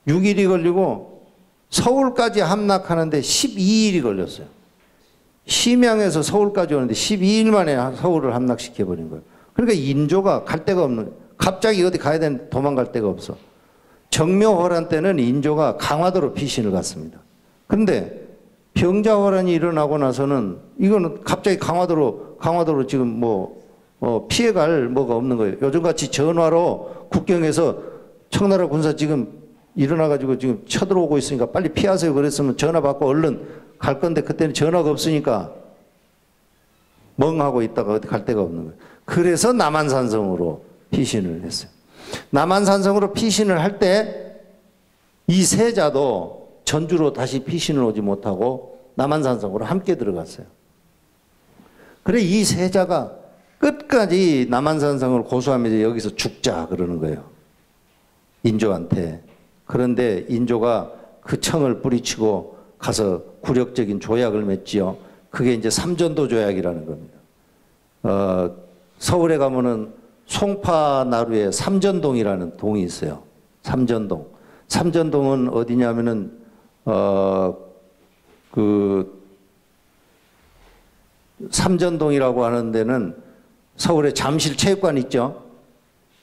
6일이 걸리고 서울까지 함락하는데 12일이 걸렸어요. 심양에서 서울까지 오는데 12일 만에 서울을 함락시켜버린 거예요. 그러니까 인조가 갈 데가 없는 거예요. 갑자기 어디 가야 되는데 도망갈 데가 없어. 정묘호란 때는 인조가 강화도로 피신을 갔습니다. 그런데 병자호란이 일어나고 나서는 이거는 갑자기 강화도로 지금 피해갈 뭐가 없는 거예요. 요즘같이 전화로 국경에서 청나라 군사 지금 일어나가지고 지금 쳐들어오고 있으니까 빨리 피하세요. 그랬으면 전화 받고 얼른 갈 건데 그때는 전화가 없으니까 멍하고 있다가 어디 갈 데가 없는 거예요. 그래서 남한산성으로 피신을 했어요. 남한산성으로 피신을 할 때 이 세자도 전주로 다시 피신을 오지 못하고 남한산성으로 함께 들어갔어요. 그래 이 세자가 끝까지 남한산성을 고수하면서 여기서 죽자 그러는 거예요. 인조한테. 그런데 인조가 그 청을 뿌리치고 가서 굴욕적인 조약을 맺지요. 그게 이제 삼전도 조약이라는 겁니다. 서울에 가면은 송파나루에 삼전동이라는 동이 있어요. 삼전동. 삼전동은 어디냐면은 삼전동이라고 하는 데는 서울에 잠실체육관 있죠.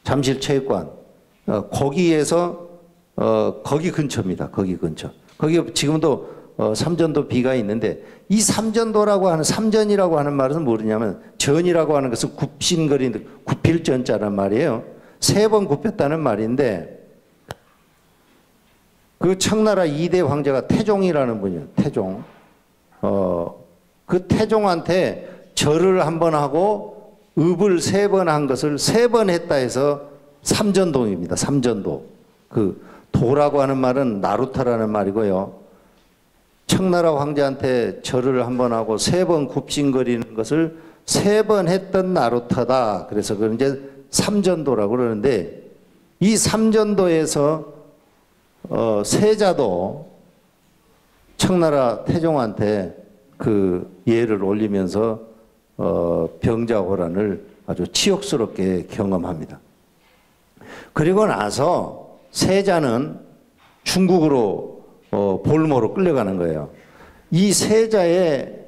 잠실체육관. 거기에서 거기 근처입니다. 거기 근처. 거기 지금도 삼전도 비가 있는데, 이 삼전도라고 하는 삼전이라고 하는 말은 뭐냐면 전이라고 하는 것은 굽신거리는 굽힐전자란 말이에요. 3번 굽혔다는 말인데, 그 청나라 2대 황제가 태종이라는 분이에요. 태종. 그 태종한테 절을 한 번 하고 읍을 3번 한 것을 3번 했다 해서 삼전동입니다. 삼전도. 그 도라고 하는 말은 나루터라는 말이고요. 청나라 황제한테 절을 한 번 하고 3번 굽신거리는 것을 3번 했던 나루터다. 그래서 그걸 이제 삼전도라고 그러는데, 이 삼전도에서 세자도 청나라 태종한테 그 예를 올리면서 병자호란을 아주 치욕스럽게 경험합니다. 그리고 나서 세자는 중국으로 볼모로 끌려가는 거예요. 이 세자의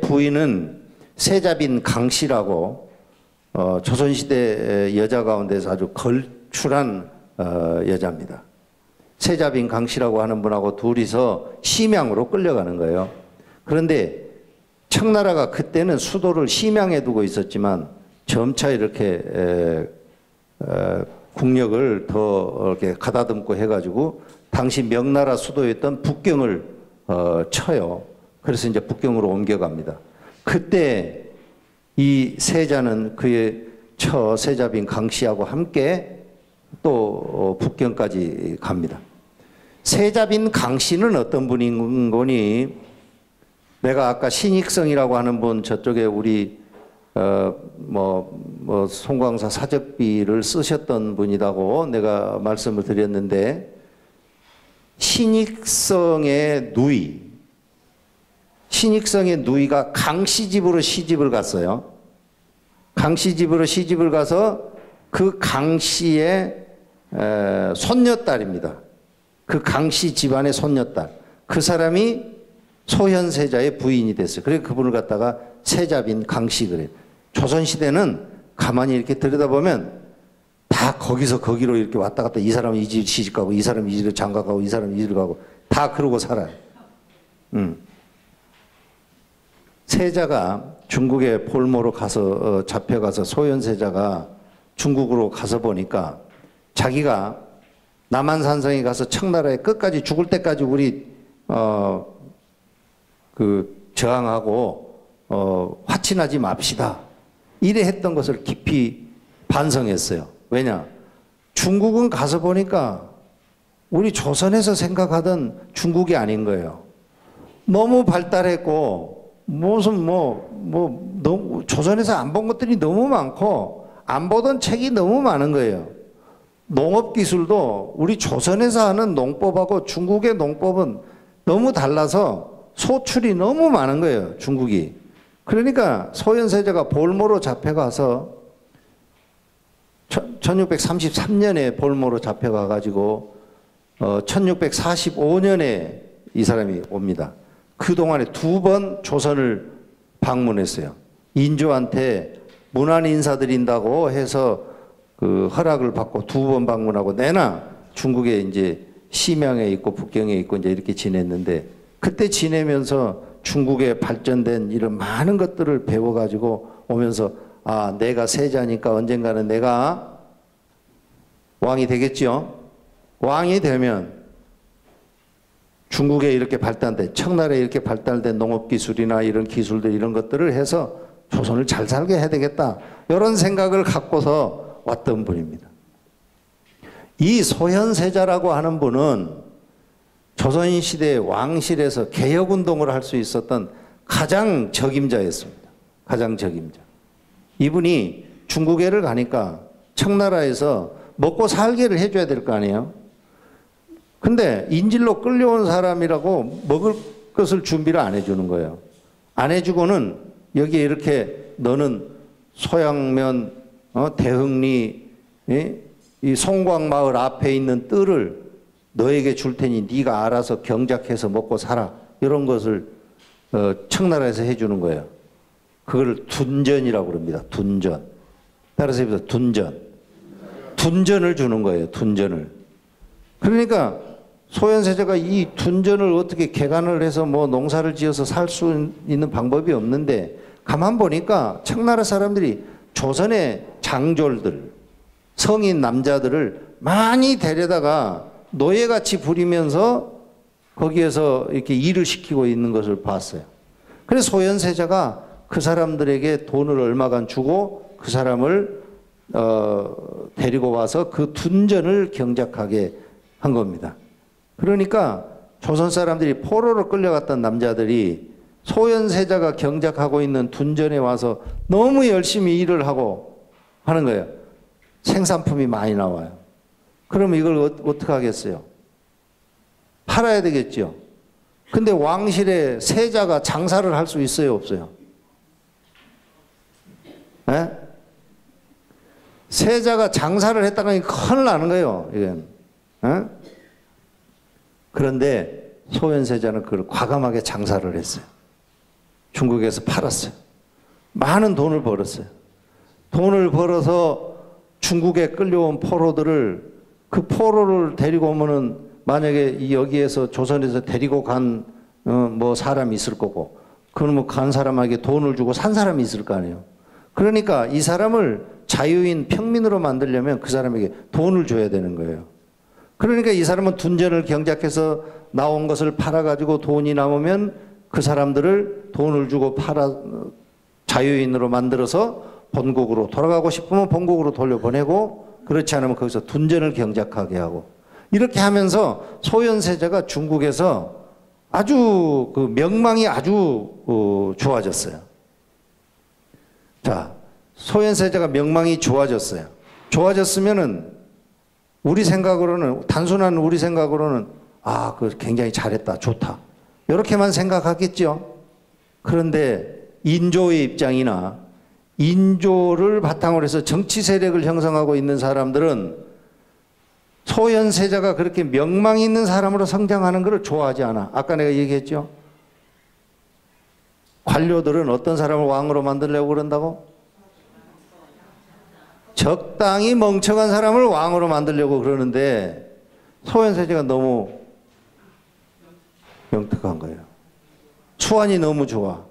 부인은 세자빈 강씨라고 조선시대 여자 가운데서 아주 걸출한 여자입니다. 세자빈 강씨라고 하는 분하고 둘이서 심양으로 끌려가는 거예요. 그런데 청나라가 그때는 수도를 심양에 두고 있었지만 점차 이렇게 국력을 더 이렇게 가다듬고 해가지고 당시 명나라 수도였던 북경을 쳐요. 그래서 이제 북경으로 옮겨갑니다. 그때 이 세자는 그의 처 세자빈 강씨하고 함께 또 북경까지 갑니다. 세자빈 강씨는 어떤 분인 거니? 내가 아까 신익성이라고 하는 분, 저쪽에 우리 송광사 사적비를 쓰셨던 분이라고 내가 말씀을 드렸는데, 신익성의 누이가 강씨 집으로 시집을 갔어요. 강씨 집으로 시집을 가서 그 강씨의 손녀딸입니다. 그 강씨 집안의 손녀딸. 그 사람이 소현세자의 부인이 됐어요. 그래서 그분을 갖다가 세자빈 강씨 그래요. 조선시대는 가만히 이렇게 들여다보면 다 거기서 거기로 이렇게 왔다 갔다 이 사람은 이 집 시집 가고 이 사람은 이 집으로 장가 가고 이 사람은 이 집으로 가고 다 그러고 살아요. 세자가 중국에 볼모로 가서 잡혀가서 소현세자가 중국으로 가서 보니까 자기가 남한산성에 가서 청나라에 끝까지 죽을 때까지 우리 저항하고 화친하지 맙시다. 이래 했던 것을 깊이 반성했어요. 왜냐? 중국은 가서 보니까 우리 조선에서 생각하던 중국이 아닌 거예요. 너무 발달했고 무슨 너무 조선에서 안 본 것들이 너무 많고 안 보던 책이 너무 많은 거예요. 농업 기술도 우리 조선에서 하는 농법하고 중국의 농법은 너무 달라서 소출이 너무 많은 거예요, 중국이. 그러니까 소현세자가 볼모로 잡혀가서 1633년에 볼모로 잡혀가 가지고 1645년에 이 사람이 옵니다. 그동안에 2번 조선을 방문했어요. 인조한테 문안 인사드린다고 해서 그 허락을 받고 2번 방문하고 내나 중국에 이제 심양에 있고 북경에 있고 이제 이렇게 지냈는데 그때 지내면서 중국의 발전된 이런 많은 것들을 배워가지고 오면서 아, 내가 세자니까 언젠가는 내가 왕이 되겠지요. 왕이 되면 중국에 이렇게 발달된, 청나라에 이렇게 발달된 농업기술이나 이런 기술들 이런 것들을 해서 조선을 잘 살게 해야 되겠다. 이런 생각을 갖고서 왔던 분입니다. 이 소현세자라고 하는 분은 조선시대 왕실에서 개혁운동을 할 수 있었던 가장 적임자였습니다. 가장 적임자. 이분이 중국에를 가니까 청나라에서 먹고 살게를 해줘야 될 거 아니에요. 근데 인질로 끌려온 사람이라고 먹을 것을 준비를 안 해주는 거예요. 안 해주고는 여기에 이렇게 너는 소양면, 대흥리, 이 송광마을 앞에 있는 뜰을 너에게 줄 테니 네가 알아서 경작해서 먹고 살아. 이런 것을 청나라에서 해주는 거예요. 그걸 둔전이라고 그럽니다. 둔전. 따라서 해보세요. 둔전. 둔전을 주는 거예요. 둔전을. 그러니까 소현세자가 이 둔전을 어떻게 개간을 해서 뭐 농사를 지어서 살 수 있는 방법이 없는데 가만 보니까 청나라 사람들이 조선의 장졸들, 성인 남자들을 많이 데려다가 노예같이 부리면서 거기에서 이렇게 일을 시키고 있는 것을 봤어요. 그래서 소현세자가 그 사람들에게 돈을 얼마간 주고 그 사람을 데리고 와서 그 둔전을 경작하게 한 겁니다. 그러니까 조선 사람들이 포로로 끌려갔던 남자들이 소현세자가 경작하고 있는 둔전에 와서 너무 열심히 일을 하고 하는 거예요. 생산품이 많이 나와요. 그러면 이걸 어떻게 하겠어요? 팔아야 되겠죠. 근데 왕실의 세자가 장사를 할 수 있어요, 없어요? 에? 세자가 장사를 했다가 큰일 나는 거예요, 이건. 에? 그런데 소현세자는 그걸 과감하게 장사를 했어요. 중국에서 팔았어요. 많은 돈을 벌었어요. 돈을 벌어서 중국에 끌려온 포로들을 그 포로를 데리고 오면은 만약에 여기에서 조선에서 데리고 간 뭐 사람이 있을 거고 그러면 간 사람에게 돈을 주고 산 사람이 있을 거 아니에요. 그러니까 이 사람을 자유인 평민으로 만들려면 그 사람에게 돈을 줘야 되는 거예요. 그러니까 이 사람은 둔전을 경작해서 나온 것을 팔아가지고 돈이 남으면 그 사람들을 돈을 주고 팔아 자유인으로 만들어서 본국으로 돌아가고 싶으면 본국으로 돌려보내고 그렇지 않으면 거기서 둔전을 경작하게 하고 이렇게 하면서 소현세자가 중국에서 아주 그 명망이 아주 좋아졌어요. 자, 소현세자가 명망이 좋아졌어요. 좋아졌으면은 우리 생각으로는 단순한 우리 생각으로는 아, 그 굉장히 잘했다, 좋다 이렇게만 생각하겠죠. 그런데 인조의 입장이나 인조를 바탕으로 해서 정치 세력을 형성하고 있는 사람들은 소현세자가 그렇게 명망 있는 사람으로 성장하는 것을 좋아하지 않아. 아까 내가 얘기했죠. 관료들은 어떤 사람을 왕으로 만들려고 그런다고? 적당히 멍청한 사람을 왕으로 만들려고 그러는데 소현세제가 너무 영특한 거예요. 수완이 너무 좋아.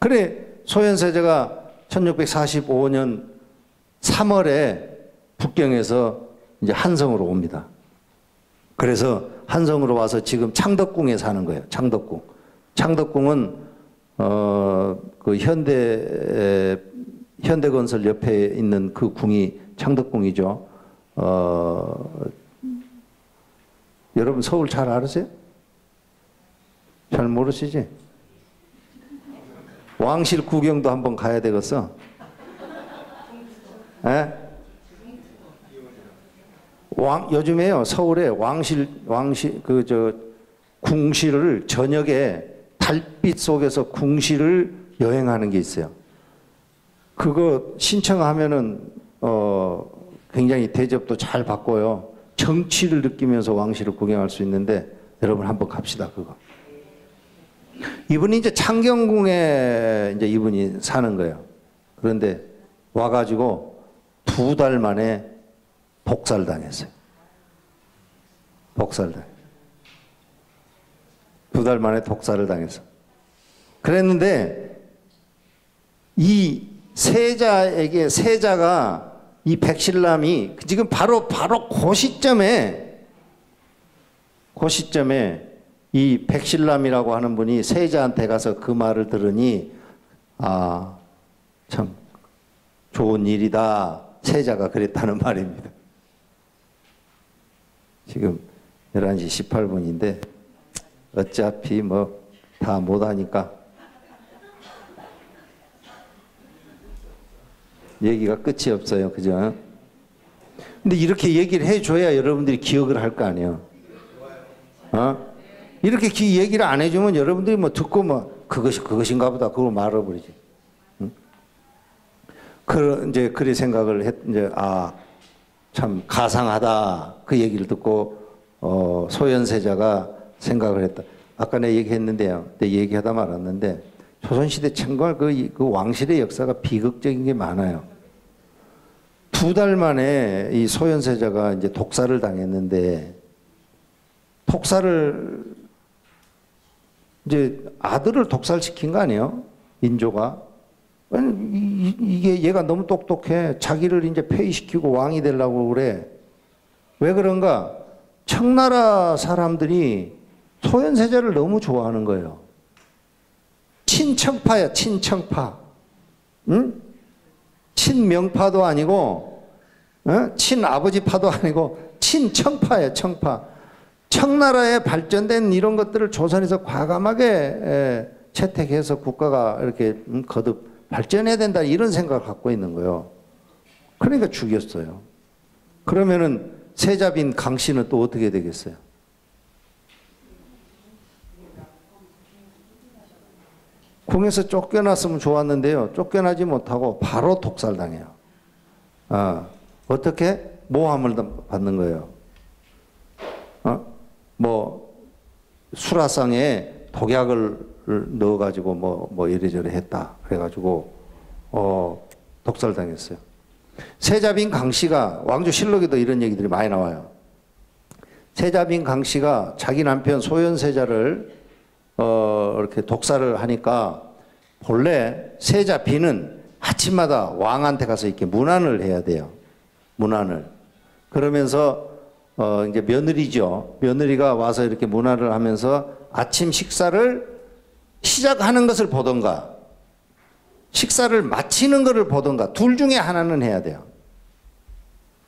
그래 소현세제가 1645년 3월에 북경에서 이제 한성으로 옵니다. 그래서 한성으로 와서 지금 창덕궁에 사는 거예요. 창덕궁. 창덕궁은 그 현대건설 옆에 있는 그 궁이 창덕궁이죠. 여러분 서울 잘 알으세요? 잘 모르시지? 왕실 구경도 한번 가야 되겠어. 에? 요즘에요 서울에 궁실을 저녁에 달빛 속에서 궁실을 여행하는 게 있어요. 그거 신청하면은 굉장히 대접도 잘 받고요. 정취를 느끼면서 왕실을 구경할 수 있는데 여러분 한번 갑시다 그거. 이분이 이제 창경궁에 이제 이분이 사는 거예요. 그런데 와가지고 2달 만에 독살당했어요. 독살당. 2달 만에 독살을 당했어. 그랬는데 이 세자가 이 백신람이 지금 바로 그 시점에 이 백신람이라고 하는 분이 세자한테 가서 그 말을 들으니 아, 참 좋은 일이다. 세자가 그랬다는 말입니다. 지금 11시 18분인데 어차피 뭐 다 못하니까 얘기가 끝이 없어요. 그죠? 근데 이렇게 얘기를 해줘야 여러분들이 기억을 할 거 아니에요. 이렇게 얘기를 안 해주면 여러분들이 뭐 듣고 뭐 그것인가 보다 그걸 말아버리지. 이제 그래 생각을 이제 참 가상하다 그 얘기를 듣고 소현세자가 생각을 했다. 아까 내가 얘기했는데요. 내 얘기하다 말았는데 조선시대 정말 그 왕실의 역사가 비극적인 게 많아요. 2달 만에 이 소현세자가 이제 독살을 당했는데 이제 아들을 독살시킨 거 아니에요? 인조가. 이게 얘가 너무 똑똑해. 자기를 이제 폐위시키고 왕이 되려고 그래. 왜 그런가? 청나라 사람들이 소현세자를 너무 좋아하는 거예요. 친청파야, 친청파. 응? 친명파도 아니고, 친아버지파도 아니고, 친청파예요, 청파. 청나라의 발전된 이런 것들을 조선에서 과감하게 채택해서 국가가 이렇게 거듭 발전해야 된다 이런 생각을 갖고 있는 거예요. 그러니까 죽였어요. 그러면은 세자빈 강씨는 또 어떻게 되겠어요? 궁에서 쫓겨났으면 좋았는데요. 쫓겨나지 못하고 바로 독살당해요. 어떻게? 모함을 받는 거예요. 뭐 수라상에 독약을 넣어가지고 뭐 이래저래 했다. 그래가지고 독살당했어요. 세자빈 강씨가 왕조실록에도 이런 얘기들이 많이 나와요. 세자빈 강씨가 자기 남편 소현세자를 이렇게 독살을 하니까 본래 세자빈은 아침마다 왕한테 가서 이렇게 문안을 해야 돼요. 문안을. 그러면서 이제 며느리죠. 며느리가 와서 이렇게 문안을 하면서 아침 식사를 시작하는 것을 보던가 식사를 마치는 것을 보던가 둘 중에 하나는 해야 돼요.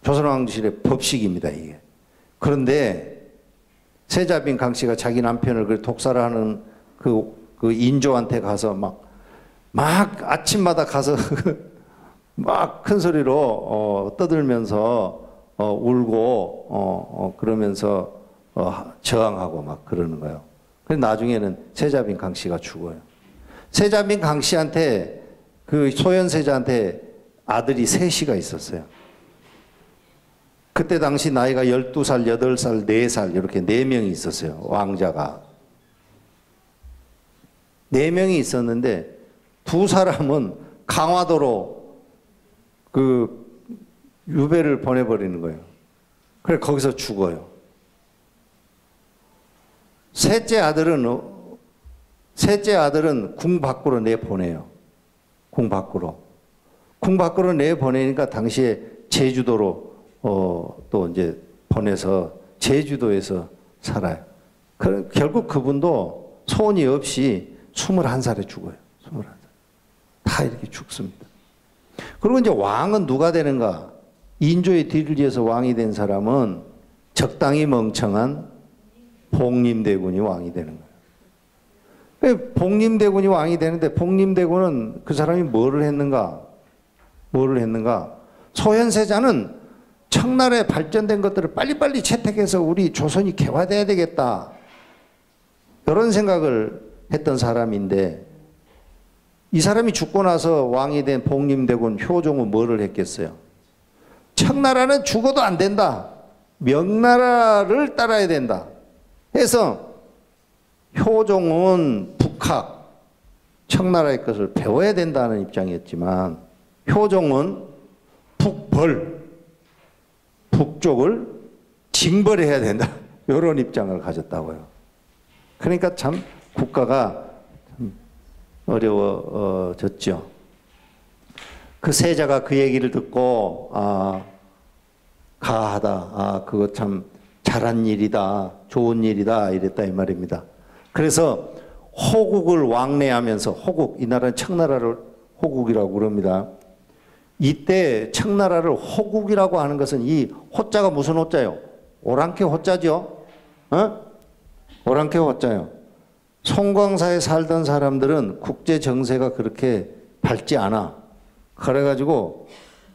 조선왕조실의 법식입니다, 이게. 그런데 세자빈 강씨가 자기 남편을 독살하는 그 인조한테 가서 막 아침마다 가서 막 큰 소리로 떠들면서 울고 그러면서 저항하고 막 그러는 거예요. 그래서 나중에는 세자빈 강씨가 죽어요. 세자빈 강씨한테 그 소현세자한테 아들이 셋이가 있었어요. 그때 당시 나이가 12살, 8살, 4살 이렇게 4명이 있었어요. 왕자가. 4명이 있었는데 두 사람은 강화도로 그 유배를 보내버리는 거예요. 그래 거기서 죽어요. 셋째 아들은 궁 밖으로 내보내요. 궁 밖으로 내보내니까 당시에 제주도로 또 이제 보내서 제주도에서 살아요. 결국 그분도 소원이 없이 21살에 죽어요. 21살. 다 이렇게 죽습니다. 그리고 이제 왕은 누가 되는가? 인조의 뒤를 이어서 왕이 된 사람은 적당히 멍청한 복림대군이 왕이 되는 거예요. 복림대군이 왕이 되는데 복림대군은 그 사람이 뭐를 했는가? 소현세자는 청나라에 발전된 것들을 빨리빨리 채택해서 우리 조선이 개화돼야 되겠다. 이런 생각을 했던 사람인데 이 사람이 죽고 나서 왕이 된 복림대군 효종은 뭐를 했겠어요? 청나라는 죽어도 안 된다. 명나라를 따라야 된다. 해서 효종은 북학, 청나라의 것을 배워야 된다는 입장이었지만 효종은 북쪽을 징벌해야 된다. 이런 입장을 가졌다고요. 그러니까 참 국가가 참 어려워졌죠. 그 세자가 그 얘기를 듣고 가하다. 그거 참 잘한 일이다. 좋은 일이다. 이랬다 이 말입니다. 그래서 호국을 왕래하면서 이 나라는 청나라를 호국이라고 그럽니다. 이때 청나라를 호국이라고 하는 것은 이 호자가 무슨 호자요? 오랑캐 호자죠. 오랑캐 호자요. 송광사에 살던 사람들은 국제 정세가 그렇게 밝지 않아. 그래가지고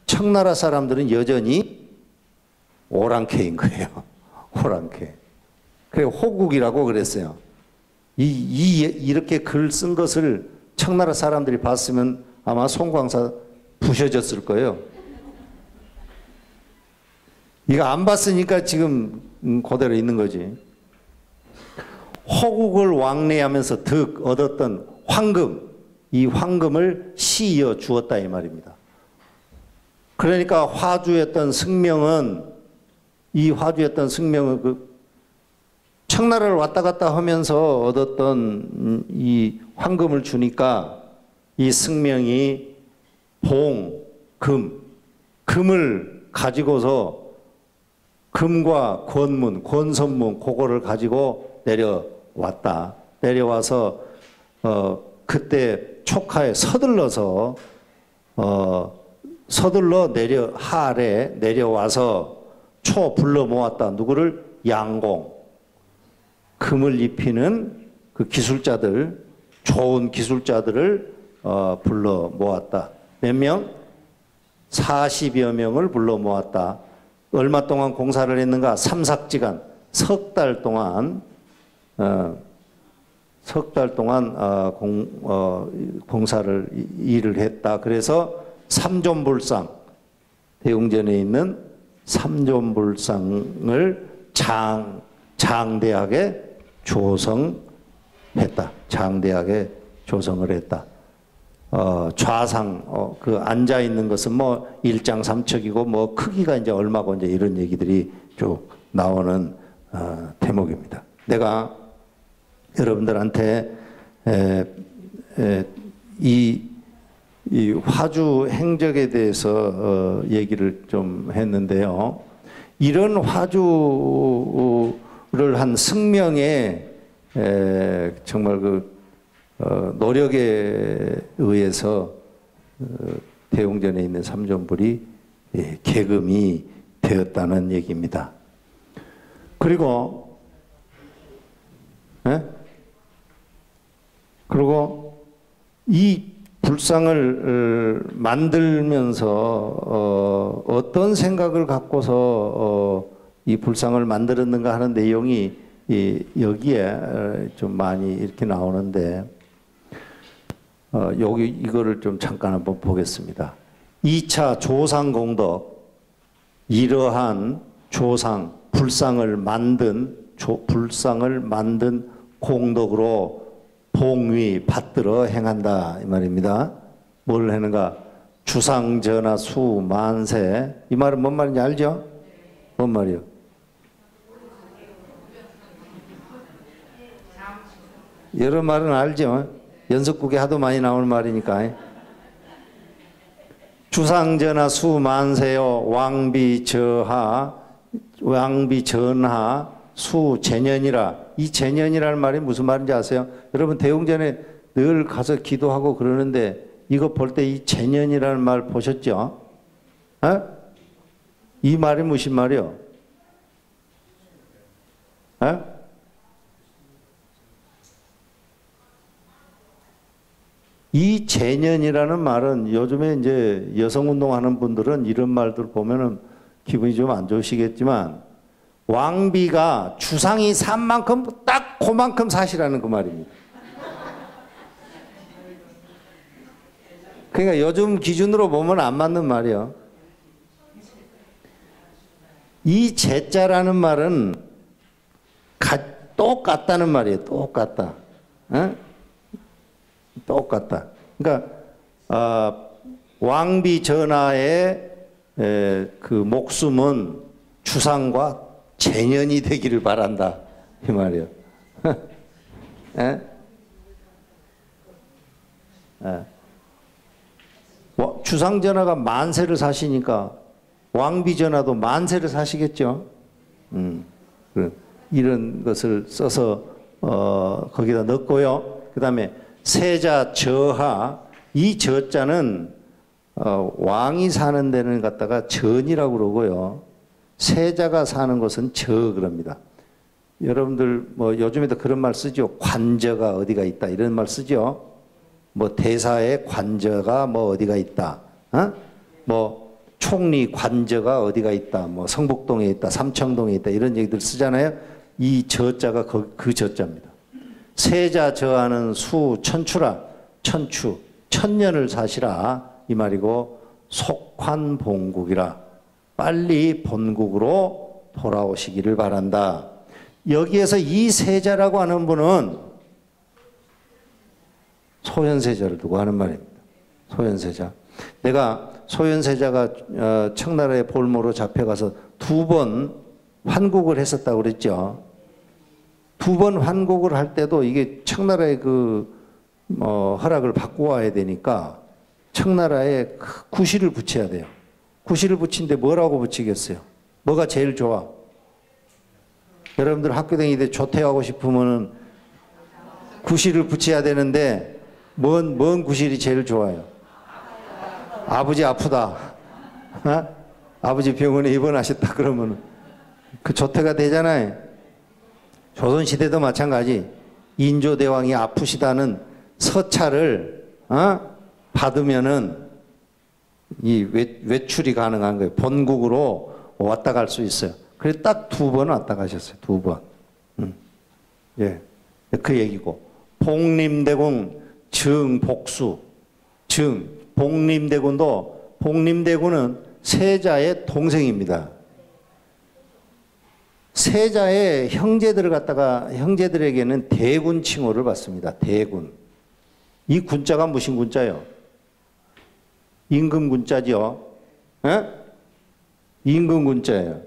청나라 사람들은 여전히 오랑캐인 거예요. 오랑캐. 그래 호국이라고 그랬어요. 이렇게 글 쓴 것을 청나라 사람들이 봤으면 아마 송광사 부셔졌을 거예요. 이거 안 봤으니까 지금 그대로 있는 거지. 호국을 왕래하면서 득 얻었던 황금, 이 황금을 시이어 주었다 이 말입니다. 그러니까 화주였던 승명은 그 청나라를 왔다 갔다 하면서 얻었던 이 황금을 주니까 이 승명이 금을 가지고서 금과 권선문 그거를 가지고 내려왔다. 내려와서 그때 촉하에 서둘러 하래 내려와서 불러 모았다. 누구를? 양공. 금을 입히는 그 기술자들, 좋은 기술자들을 불러 모았다. 몇 명? 40여 명을 불러 모았다. 얼마 동안 공사를 했는가? 삼삭지간, 석 달 동안 공사를 일을 했다. 그래서 삼존불상, 대웅전에 있는 삼존불상을 장대하게 조성했다. 장대하게 조성을 했다. 좌상, 그 앉아 있는 것은 뭐 일장삼척이고 뭐 크기가 이제 얼마고 이제 이런 얘기들이 쭉 나오는 대목입니다. 내가 여러분들한테 이 화주 행적에 대해서 얘기를 좀 했는데요. 이런 화주를 한 승명의 정말 그 노력에 의해서 대웅전에 있는 삼존불이 계금이 되었다는 얘기입니다. 그리고 이 불상을 만들면서 어떤 생각을 갖고서 이 불상을 만들었는가 하는 내용이 여기에 좀 많이 이렇게 나오는데 여기 이거를 좀 잠깐 한번 보겠습니다. 2차 조상공덕, 이러한 불상을 만든 공덕으로 봉위 받들어 행한다 이 말입니다. 뭘 하는가? 주상전하 수만세. 이 말은 뭔 말인지 알죠? 뭔 말이요? 여러 말은 알죠? 연속국에 하도 많이 나오는 말이니까. 주상전하 수만세요. 왕비전하 수재년이라. 이 재년이라는 말이 무슨 말인지 아세요? 여러분 대웅전에 늘 가서 기도하고 그러는데 이거 볼 때 이 재년이라는 말 보셨죠? 이 말이 무슨 말이요? 이 재년이라는 말은 요즘에 이제 여성운동하는 분들은 이런 말들 보면은 기분이 좀 안 좋으시겠지만 왕비가 주상이 산 만큼 딱 그만큼 사시라는 그 말입니다. 그러니까 요즘 기준으로 보면 안 맞는 말이요. 이 제자라는 말은 똑같다는 말이에요. 똑같다. 똑같다. 그러니까 왕비 전하의 그 목숨은 주상과 재년이 되기를 바란다 이 말이에요. 주상 전하가 만세를 사시니까 왕비 전하도 만세를 사시겠죠. 이런 것을 써서 거기다 넣고요. 그 다음에 세자 저하, 이 저자는 왕이 사는 데는 갖다가 전이라고 그러고요. 세자가 사는 곳은 저 그럽니다. 여러분들 뭐 요즘에도 그런 말 쓰죠. 관저가 어디가 있다 이런 말 쓰죠. 뭐 대사의 관저가 뭐 어디가 있다. 뭐 총리 관저가 어디가 있다. 뭐 성북동에 있다. 삼청동에 있다. 이런 얘기들 쓰잖아요. 이 저자가 그 저자입니다. 세자 저하는 수 천추라. 천추. 천년을 사시라. 이 말이고 속환 본국이라. 빨리 본국으로 돌아오시기를 바란다. 여기에서 이 세자라고 하는 분은 소현세자를 두고 하는 말입니다. 소현세자. 내가 소현세자가 청나라의 볼모로 잡혀가서 2번 환국을 했었다고 그랬죠. 2번 환국을 할 때도 이게 청나라의 허락을 받고 와야 되니까 청나라에 구실을 붙여야 돼요. 구실을 붙인데 뭐라고 붙이겠어요? 뭐가 제일 좋아? 여러분들 학교 다닐 때 조퇴하고 싶으면은 구실을 붙여야 되는데 뭔 구실이 제일 좋아요? 아버지 아프다. 아버지 병원에 입원하셨다 그러면 그 조퇴가 되잖아요. 조선시대도 마찬가지. 인조대왕이 아프시다는 서찰을 받으면은 이 외출이 가능한 거예요. 본국으로 왔다 갈 수 있어요. 그래서 딱 2번 왔다 가셨어요. 2번. 예. 그 얘기고. 복림대군 증복수. 복림대군은 세자의 동생입니다. 세자의 형제들에게는 대군 칭호를 받습니다. 대군. 이 군자가 무슨 군자요? 임금 군자죠. 임금 군자예요.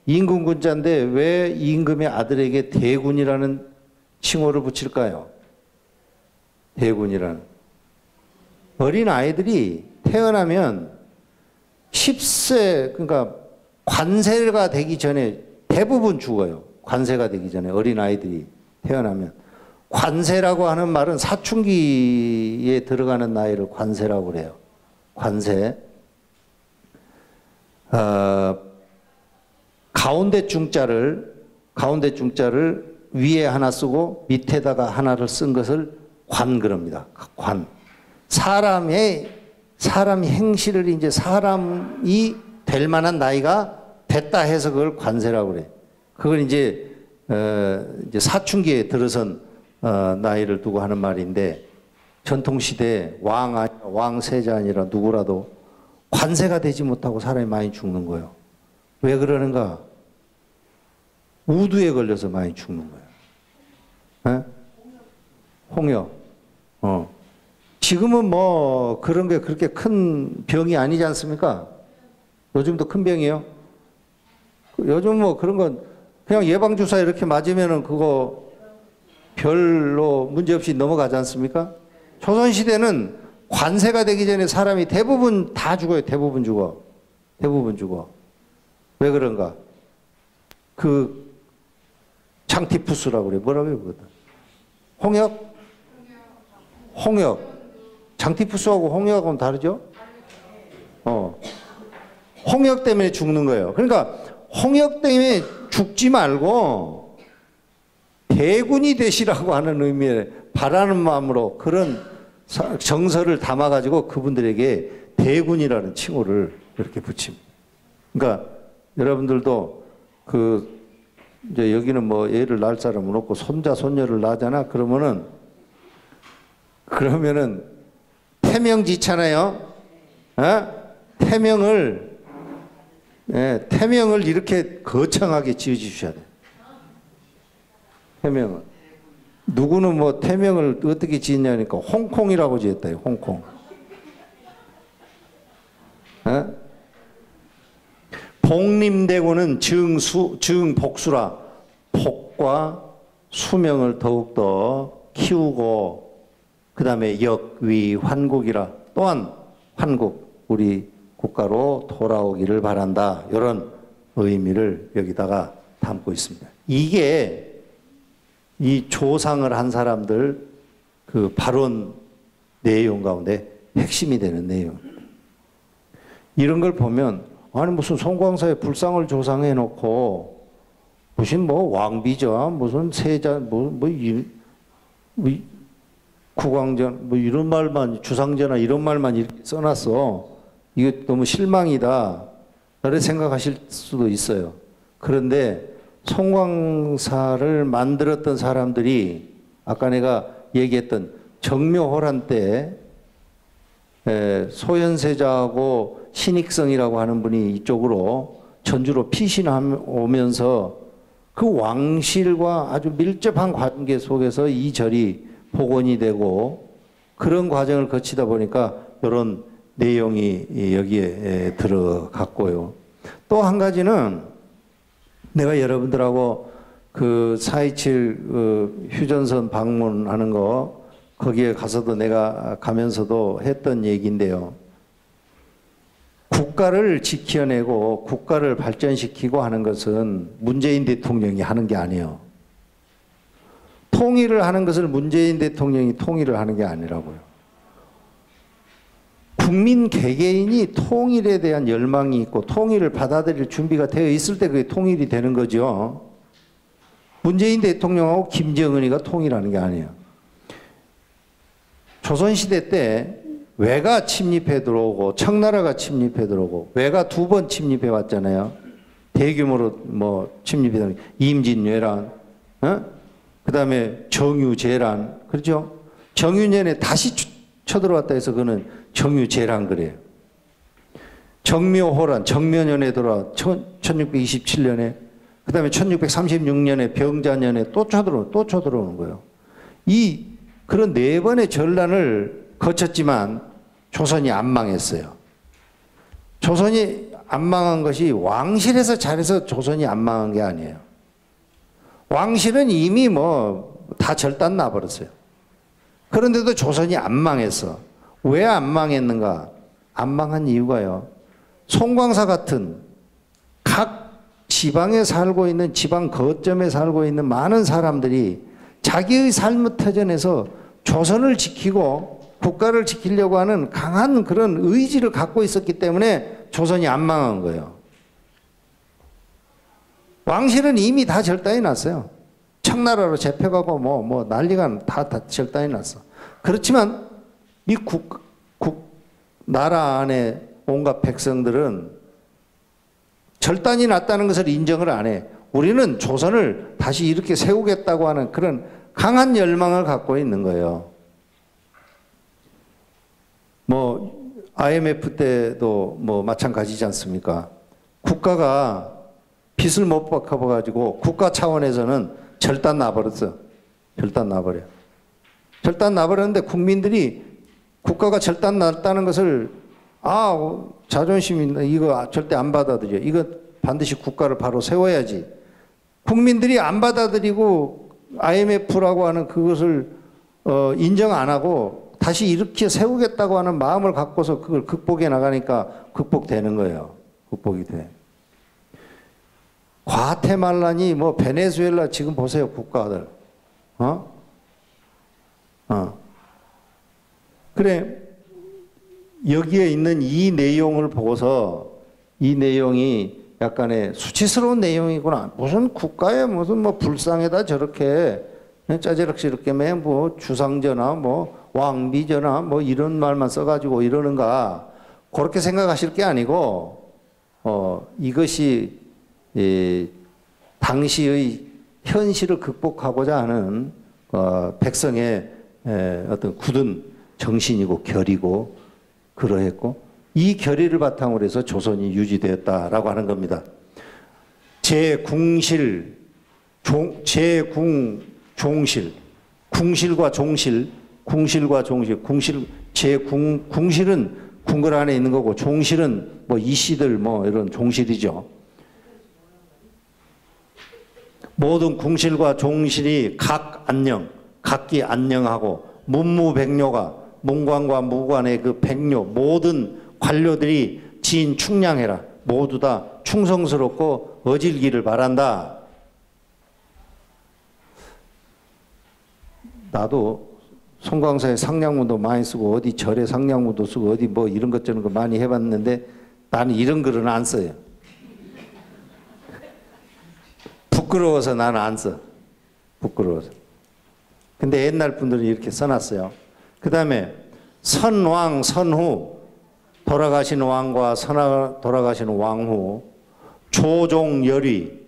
임금 군자인데 왜 임금의 아들에게 대군이라는 칭호를 붙일까요? 대군이라는. 어린 아이들이 태어나면 10세, 그러니까 관세가 되기 전에 대부분 죽어요. 관세가 되기 전에 어린 아이들이 태어나면. 관세라고 하는 말은 사춘기에 들어가는 나이를 관세라고 그래요. 관세. 가운데 중자를 위에 하나 쓰고 밑에다가 하나를 쓴 것을 관 그럽니다. 관. 사람이 행실을 이제 사람이 될 만한 나이가 됐다 해서 그걸 관세라고 그래. 그걸 이제 사춘기에 들어선 나이를 두고 하는 말인데 전통시대에 왕세자 아니라 누구라도 관세가 되지 못하고 사람이 많이 죽는 거예요. 왜 그러는가? 우두에 걸려서 많이 죽는 거예요. 홍역. 지금은 뭐 그런 게 그렇게 큰 병이 아니지 않습니까? 요즘도 큰 병이에요. 요즘 뭐 그런 건 그냥 예방주사 이렇게 맞으면은 그거 별로 문제없이 넘어가지 않습니까? 조선시대는 관세가 되기 전에 사람이 대부분 다 죽어요. 대부분 죽어. 대부분 죽어. 왜 그런가? 그 창티푸스라고 그래. 뭐라고 해요? 그거든? 홍역? 홍역. 장티푸스하고 홍역하고는 다르죠? 홍역 때문에 죽는 거예요. 그러니까 홍역 때문에 죽지 말고 대군이 되시라고 하는 의미의 바라는 마음으로 그런 정서를 담아가지고 그분들에게 대군이라는 칭호를 이렇게 붙입니다. 그러니까 여러분들도 이제 여기는 뭐 애를 낳을 사람은 없고 손자, 손녀를 낳잖아. 그러면은 태명지잖아요. 태명을 이렇게 거창하게 지어주셔야 돼요. 태명을. 누구는 뭐 태명을 어떻게 지었냐니까 홍콩이라고 지었대요. 홍콩. 복림대고는 증복수라. 복과 수명을 더욱더 키우고 그 다음에 역위 환국이라. 또한 환국, 우리 국가로 돌아오기를 바란다. 이런 의미를 여기다가 담고 있습니다. 이게 이 조상을 한 사람들 그 발언 내용 가운데 핵심이 되는 내용입니다. 이런 걸 보면 아니 무슨 송광사의 불상을 조상해 놓고 무슨 뭐 왕비자 무슨 세자 국왕전 뭐 이런 말만 주상제나 이런 말만 이렇게 써놨어. 이게 너무 실망이다. 이렇게 생각하실 수도 있어요. 그런데 송광사를 만들었던 사람들이 아까 내가 얘기했던 정묘호란 때 소현세자하고 신익성이라고 하는 분이 이쪽으로 전주로 피신오면서 그 왕실과 아주 밀접한 관계 속에서 이 절이 복원이 되고 그런 과정을 거치다 보니까 이런 내용이 여기에 들어갔고요. 또 한 가지는 내가 여러분들하고 그 4.27 휴전선 방문하는 거 거기에 가서도 내가 가면서도 했던 얘기인데요. 국가를 지켜내고 국가를 발전시키고 하는 것은 문재인 대통령이 하는 게 아니에요. 통일을 하는 것을 문재인 대통령이 통일을 하는 게 아니라고요. 국민 개개인이 통일에 대한 열망이 있고 통일을 받아들일 준비가 되어 있을 때 그게 통일이 되는 거죠. 문재인 대통령하고 김정은이가 통일하는 게 아니에요. 조선시대 때 외가 침입해 들어오고 청나라가 침입해 들어오고 외가 2번 침입해 왔잖아요. 대규모로 뭐 침입해 들어오고 임진왜란, 그 다음에 정유재란, 그렇죠? 정유년에 다시 쳐들어왔다 해서 그거는 정유재란 그래요. 정묘호란, 정묘년에 돌아와 1627년에 그 다음에 1636년에 병자년에 또 쳐들어오는 거예요. 그런 4번의 전란을 거쳤지만 조선이 안 망했어요. 조선이 안 망한 것이 왕실에서 잘해서 조선이 안 망한 게 아니에요. 왕실은 이미 뭐 다 절단 나버렸어요. 그런데도 조선이 안 망했어. 왜 안 망했는가? 안 망한 이유가요. 송광사 같은 각 지방에 살고 있는 지방 거점에 살고 있는 많은 사람들이 자기의 삶의 터전에서 조선을 지키고 국가를 지키려고 하는 강한 그런 의지를 갖고 있었기 때문에 조선이 안 망한 거예요. 왕실은 이미 다 절단이 났어요. 청나라로 잡혀가고 뭐 난리가 다 절단이 났어. 그렇지만 이 나라 안에 온갖 백성들은 절단이 났다는 것을 인정을 안 해. 우리는 조선을 다시 이렇게 세우겠다고 하는 그런 강한 열망을 갖고 있는 거예요. 뭐 IMF 때도 뭐 마찬가지지 않습니까? 국가가 빚을 못 갚아가지고 국가 차원에서는 절단 나버렸어. 절단 나버려. 절단 나버렸는데 국민들이 국가가 절단 났다는 것을 자존심이 이거 절대 안 받아들여. 이거 반드시 국가를 바로 세워야지. 국민들이 안 받아들이고 IMF라고 하는 그것을 인정 안 하고 다시 일으켜 세우겠다고 하는 마음을 갖고서 그걸 극복해 나가니까 극복되는 거예요. 극복이 돼. 과테말라니 뭐 베네수엘라 지금 보세요. 국가들. 그래, 여기에 있는 이 내용을 보고서 이 내용이 약간의 수치스러운 내용이구나. 무슨 국가에 무슨 뭐 불상에다 저렇게 짜지락지럽게 뭐 주상전하 뭐 왕비전하 뭐 이런 말만 써가지고 이러는가. 그렇게 생각하실 게 아니고, 이것이 당시의 현실을 극복하고자 하는 백성의 어떤 굳은 정신이고 결이고 그러했고 이 결의를 바탕으로 해서 조선이 유지되었다라고 하는 겁니다. 제궁실, 종실, 궁실과 종실, 궁실은 궁궐 안에 있는 거고 종실은 뭐 이씨들 뭐 이런 종실이죠. 모든 궁실과 종실이 각기 안녕하고 문무백료가 문관과 무관의 그 백료 모든 관료들이 지인 충량해라. 모두 다 충성스럽고 어질기를 바란다. 나도 송광사에 상냥문도 많이 쓰고 어디 절에 상냥문도 쓰고 어디 뭐 이런 것 저런 거 많이 해봤는데 나는 이런 글은 안 써요. 부끄러워서 나는 안 써. 부끄러워서. 근데 옛날 분들은 이렇게 써놨어요. 그 다음에 선왕, 선후, 돌아가신 왕과 돌아가신 왕후, 조종, 열위,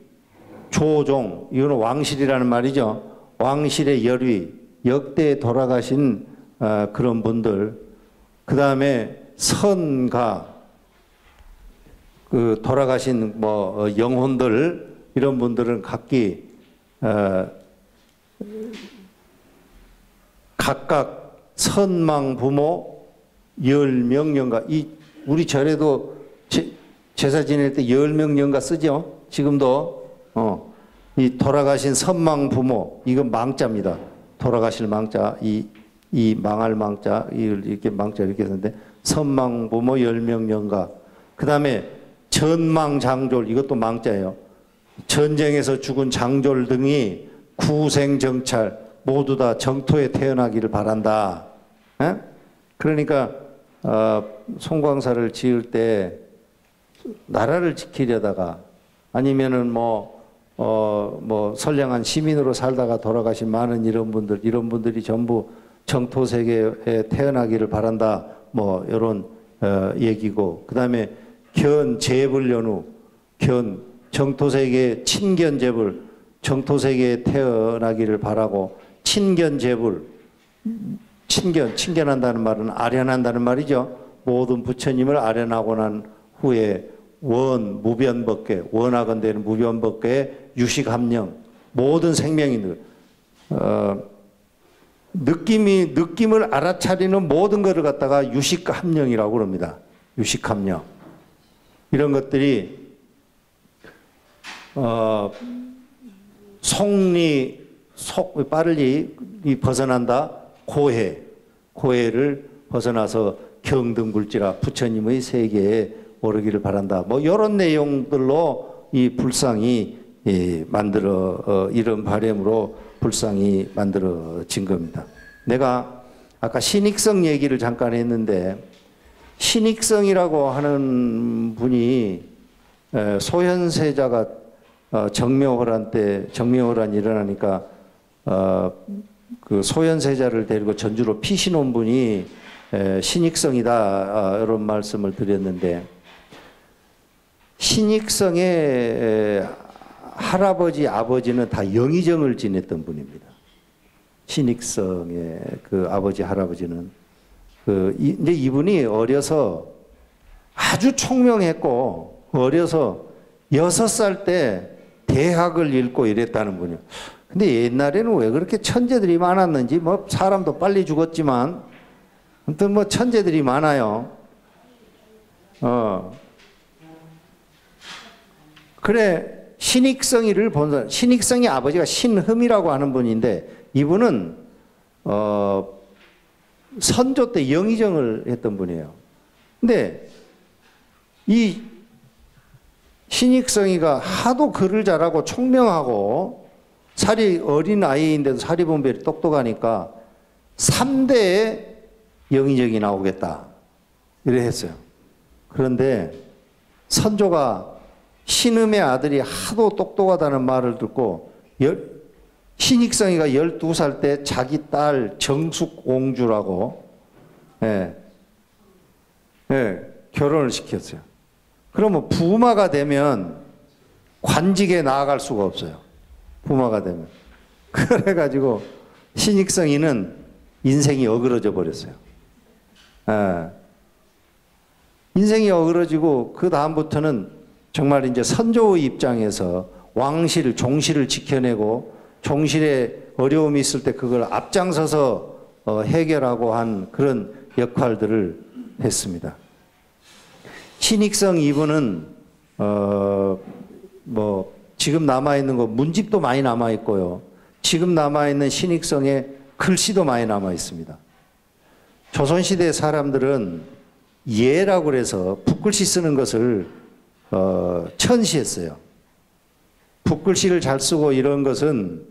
조종, 이거는 왕실이라는 말이죠. 왕실의 열위, 역대 돌아가신 그런 분들, 그 다음에 선가, 그 돌아가신 뭐 영혼들, 이런 분들은 각각 선망 부모 10명령가, 우리 절에도 제사 지낼 때 10명령가 쓰죠. 지금도 이 돌아가신 선망 부모, 이건 망자입니다. 돌아가실 망자, 이 망할 망자, 이렇게 망자 이렇게 했는데 선망 부모 10명령가. 그 다음에 전망 장졸, 이것도 망자예요. 전쟁에서 죽은 장졸 등이 구생 정찰 모두 다 정토에 태어나기를 바란다. 에? 그러니까 송광사를 지을 때 나라를 지키려다가 아니면은 뭐 선량한 시민으로 살다가 돌아가신 많은 이런 분들이 전부 정토 세계에 태어나기를 바란다. 뭐 이런 얘기고, 그 다음에 견재불연후, 정토 세계 친견재불, 정토 세계에 태어나기를 바라고, 친견재불, 친견한다는 말은 아련한다는 말이죠. 모든 부처님을 아련하고 난 후에 무변법계, 원하건대는 무변법계의 유식함령, 모든 생명인들, 느낌을 알아차리는 모든 것을 갖다가 유식함령이라고 그럽니다. 유식함령. 이런 것들이 빠르리 벗어난다. 고해를 벗어나서 경등굴지라 부처님의 세계에 오르기를 바란다. 뭐 이런 내용들로 이 불상이 이런 바람으로 불상이 만들어진 겁니다. 내가 아까 신익성 얘기를 잠깐 했는데, 신익성이라고 하는 분이 소현세자가 정묘호란이 일어나니까 그 소현세자를 데리고 전주로 피신 온 분이 신익성이다, 이런 말씀을 드렸는데, 신익성의 할아버지, 아버지는 다 영의정을 지냈던 분입니다. 신익성의 그 아버지, 할아버지는 이제 이분이 어려서 아주 총명했고, 어려서 6살 때 대학을 읽고 이랬다는 분이에요. 근데 옛날에는 왜 그렇게 천재들이 많았는지, 뭐 사람도 빨리 죽었지만 아무튼 뭐 천재들이 많아요. 그래, 신익성이를 본 사람, 신익성이 아버지가 신흠이라고 하는 분인데, 이분은, 선조 때 영의정을 했던 분이에요. 근데, 이 신익성이가 하도 글을 잘하고 총명하고, 어린 아이인데도 사리분별이 똑똑하니까, 3대의 영의정이 나오겠다. 이래 했어요. 그런데, 선조가 신음의 아들이 하도 똑똑하다는 말을 듣고 신익성이가 12살 때 자기 딸 정숙공주라고 결혼을 시켰어요. 그러면 부마가 되면 관직에 나아갈 수가 없어요. 부마가 되면. 그래가지고 신익성이는 인생이 어그러져 버렸어요. 인생이 어그러지고 그 다음부터는 정말 이제 선조의 입장에서 왕실, 종실을 지켜내고 종실에 어려움이 있을 때 그걸 앞장서서 해결하고 한 그런 역할들을 했습니다. 신익성 이분은 뭐 지금 남아있는 거 문집도 많이 남아있고요. 지금 남아있는 신익성의 글씨도 많이 남아있습니다. 조선시대 사람들은 예라고 그래서 붓글씨 쓰는 것을 천시했어요. 붓글씨를 잘 쓰고 이런 것은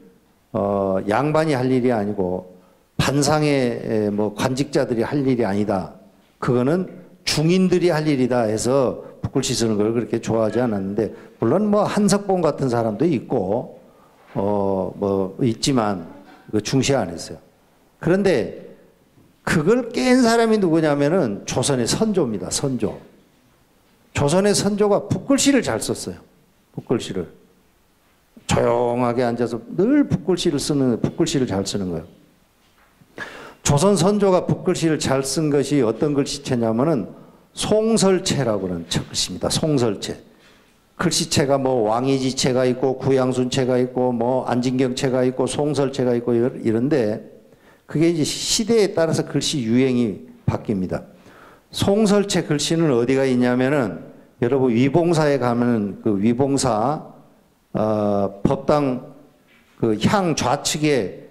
양반이 할 일이 아니고 반상의 뭐 관직자들이 할 일이 아니다. 그거는 중인들이 할 일이다 해서 붓글씨 쓰는 걸 그렇게 좋아하지 않았는데, 물론 뭐 한석봉 같은 사람도 있고 뭐 있지만 그 중시 안 했어요. 그런데 그걸 깬 사람이 누구냐면은 조선의 선조입니다. 선조. 조선의 선조가 붓글씨를 잘 썼어요. 붓글씨를. 조용하게 앉아서 늘 붓글씨를 잘 쓰는 거예요. 조선 선조가 붓글씨를 잘 쓴 것이 어떤 글씨체냐면은 송설체라고 하는 글씨입니다. 송설체. 글씨체가 뭐 왕이지체가 있고 구양순체가 있고 뭐 안진경체가 있고 송설체가 있고 이런데 그게 이제 시대에 따라서 글씨 유행이 바뀝니다. 송설체 글씨는 어디가 있냐면은 여러분 위봉사에 가면은 그 위봉사 법당 그 향 좌측에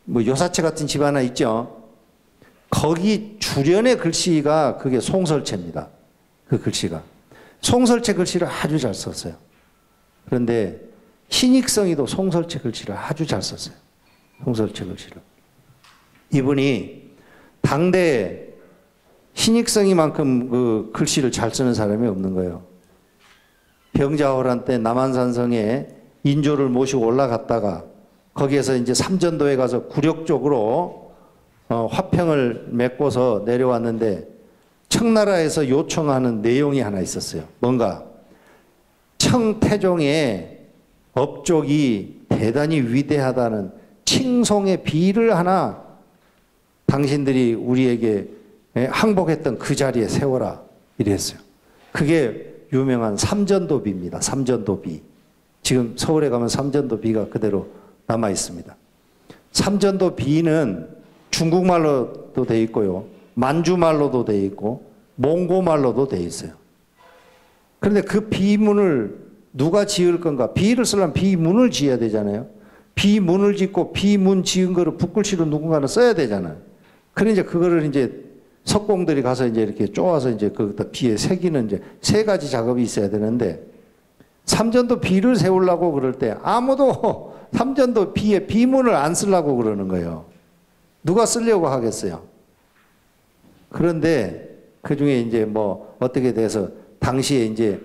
뭐 요사체 같은 집 하나 있죠. 거기 주련의 글씨가 그게 송설체입니다. 그 글씨가. 송설체 글씨를 아주 잘 썼어요. 그런데 신익성이도 송설체 글씨를 아주 잘 썼어요. 송설체 글씨를. 이분이 당대에 신익성이만큼 그 글씨를 잘 쓰는 사람이 없는 거예요. 병자호란 때 남한산성에 인조를 모시고 올라갔다가 거기에서 이제 삼전도에 가서 굴욕적으로 화평을 맺고서 내려왔는데 청나라에서 요청하는 내용이 하나 있었어요. 뭔가 청태종의 업적이 대단히 위대하다는 칭송의 비를 하나 당신들이 우리에게 항복했던 그 자리에 세워라 이랬어요. 그게 유명한 삼전도비입니다. 삼전도비. 지금 서울에 가면 삼전도비가 그대로 남아 있습니다. 삼전도비는 중국말로도 돼 있고요. 만주말로도 돼 있고 몽고말로도 돼 있어요. 그런데 그 비문을 누가 지을 건가? 비를 쓰려면 비문을 지어야 되잖아요. 비문을 짓고 비문 지은 거를 붓글씨로 누군가는 써야 되잖아요. 그래 이제 그거를 이제 석공들이 가서 이제 이렇게 쪼아서 이제 거기다 비에 새기는 이제 세 가지 작업이 있어야 되는데 삼전도 비를 세우려고 그럴 때 아무도 삼전도 비에 비문을 안 쓰려고 그러는 거예요. 누가 쓰려고 하겠어요? 그런데 그 중에 이제 뭐 어떻게 돼서 당시에 이제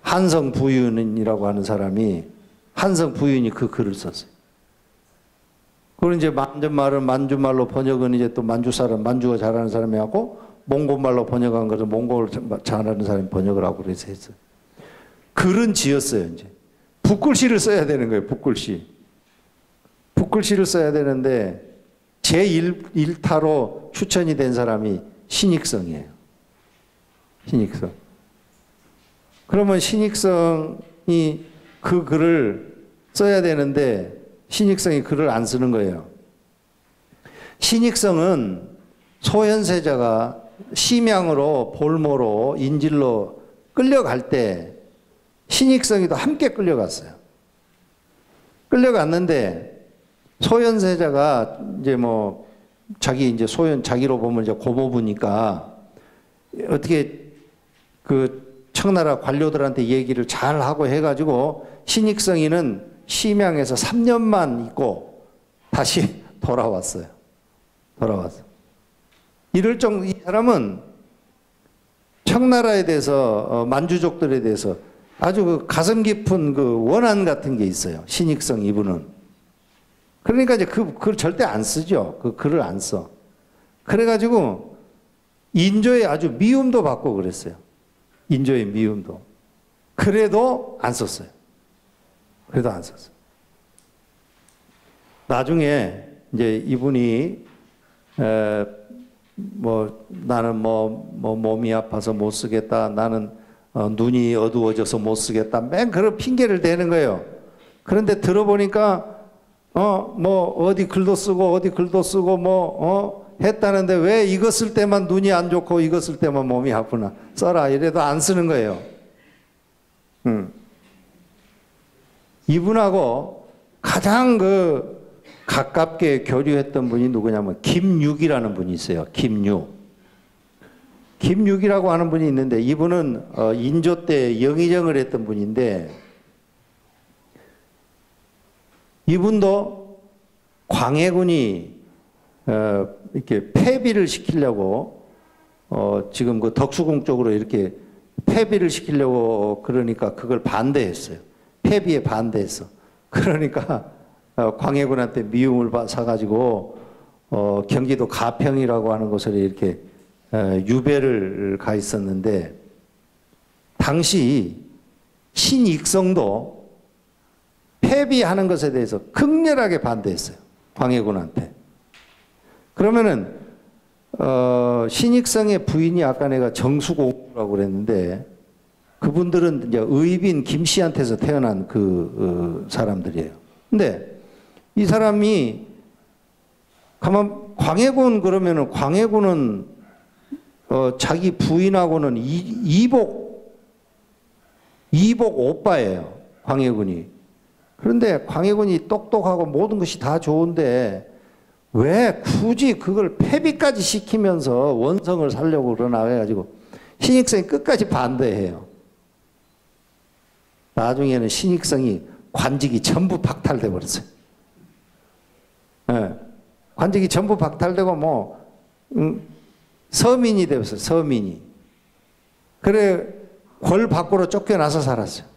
한성 부윤이라고 하는 사람이 한성 부윤이 그 글을 썼어요. 그리고 이제 만주말은 만주말로 번역은 이제 또 만주 사람, 만주가 잘하는 사람이 하고 몽고말로 번역한 것을 몽고를 잘하는 사람이 번역을 하고 그래서 했어요. 글은 지었어요, 이제. 붓글씨를 써야 되는 거예요, 붓글씨. 붓글씨를 써야 되는데 제1타로 추천이 된 사람이 신익성이에요. 신익성. 그러면 신익성이 그 글을 써야 되는데 신익성이 글을 안 쓰는 거예요. 신익성은 소현세자가 심양으로 볼모로 인질로 끌려갈 때 신익성이도 함께 끌려갔어요. 끌려갔는데 소현세자가 이제 뭐 자기로 보면 이제 고모부니까 어떻게 그 청나라 관료들한테 얘기를 잘 하고 해가지고 신익성이는 심양에서 3년만 있고 다시 돌아왔어요. 이 사람은 청나라에 대해서 만주족들에 대해서 아주 그 가슴 깊은 그 원한 같은 게 있어요. 신익성 이분은. 그러니까 이제 그 절대 안 쓰죠. 그 글을 안 써. 그래가지고 인조에 아주 미움도 받고 그랬어요. 인조의 미움도. 그래도 안 썼어요. 나중에 이제 이분이 나는 몸이 아파서 못 쓰겠다. 나는 눈이 어두워져서 못 쓰겠다. 맨 그런 핑계를 대는 거예요. 그런데 들어보니까 어디 글도 쓰고 했다는데 왜 이거 쓸 때만 눈이 안 좋고 이거 쓸 때만 몸이 아프나 써라 이래도 안 쓰는 거예요. 이분하고 가장 가깝게 교류했던 분이 누구냐면 김육이라는 분이 있어요. 김육이라고 하는 분이 있는데 이분은 인조 때 영의정을 했던 분인데 이분도 광해군이 이렇게 폐비를 시키려고 지금 그 덕수궁 쪽으로 이렇게 폐비를 시키려고 그러니까 그걸 반대했어요. 폐비에 반대했어. 그러니까 광해군한테 미움을 사가지고 경기도 가평이라고 하는 곳에 이렇게 유배를 가 있었는데 당시 신익성도 폐비하는 것에 대해서 극렬하게 반대했어요. 광해군한테. 그러면은 신익성의 부인이 아까 내가 정수공주라고 그랬는데 그분들은 이제 의빈 김씨한테서 태어난 사람들이에요. 근데 이 사람이 가만 광해군 그러면은 광해군은 자기 부인하고는 이복 오빠예요. 광해군이. 그런데 광해군이 똑똑하고 모든 것이 다 좋은데 왜 굳이 그걸 폐비까지 시키면서 원성을 살려고 그러나 해가지고 신익성이 끝까지 반대해요. 나중에는 신익성이 관직이 전부 박탈돼 버렸어요. 네. 관직이 전부 박탈되고 서민이 되었어요. 서민이. 그래 궐 밖으로 쫓겨나서 살았어요.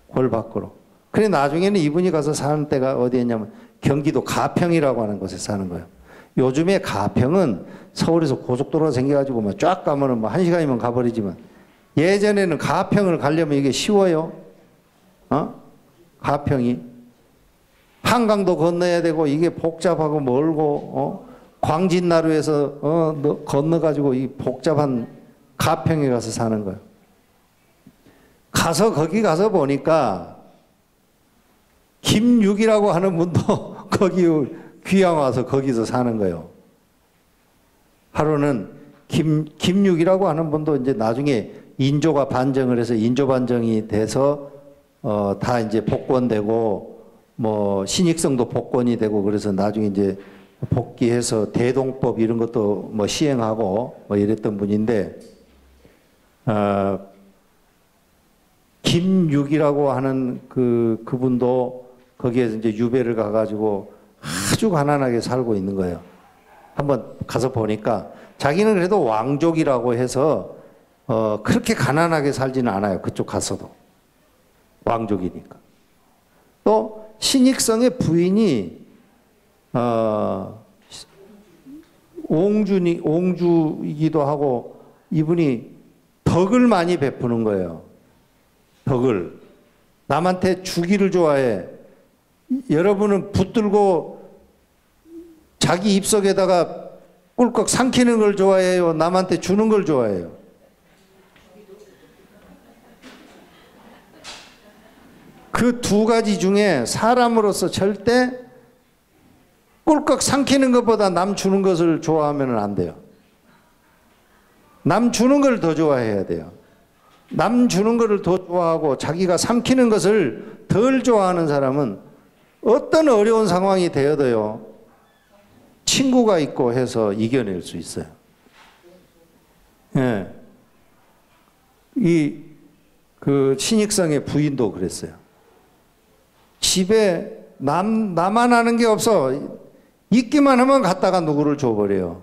궐 밖으로. 그래 나중에는 이분이 가서 사는 데가 어디였냐면 경기도 가평이라고 하는 곳에 사는 거예요. 요즘에 가평은 서울에서 고속도로가 생겨가지고 쫙 가면은 1시간이면 가버리지만 예전에는 가평을 가려면 이게 쉬워요. 가평이. 한강도 건너야 되고 이게 복잡하고 멀고 광진나루에서 건너가지고 이 복잡한 가평에 가서 사는 거예요. 거기 가서 보니까 김육이라고 하는 분도 거기 귀양 와서 거기서 사는 거예요. 하루는 김육이라고 하는 분도 이제 나중에 인조가 반정을 해서 인조 반정이 돼서 다 이제 복권되고 신익성도 복권이 되고 그래서 나중에 이제 복귀해서 대동법 이런 것도 시행하고 이랬던 분인데 김육이라고 하는 그분도 거기에서 이제 유배를 가가지고 아주 가난하게 살고 있는 거예요. 한번 가서 보니까 자기는 그래도 왕족이라고 해서 그렇게 가난하게 살지는 않아요. 그쪽 가서도. 왕족이니까. 또 신익성의 부인이 옹주이기도 하고 이분이 덕을 많이 베푸는 거예요. 덕을. 남한테 주기를 좋아해. 여러분은 붙들고 자기 입속에다가 꿀꺽 삼키는 걸 좋아해요? 남한테 주는 걸 좋아해요? 그 두 가지 중에 사람으로서 절대 꿀꺽 삼키는 것보다 남 주는 것을 좋아하면 안 돼요. 남 주는 걸 더 좋아해야 돼요. 남 주는 것을 더 좋아하고 자기가 삼키는 것을 덜 좋아하는 사람은 어떤 어려운 상황이 되어도요, 친구가 있고 해서 이겨낼 수 있어요. 예. 신익성의 부인도 그랬어요. 집에 나만 아는 게 없어. 있기만 하면 갖다가 누구를 줘버려요.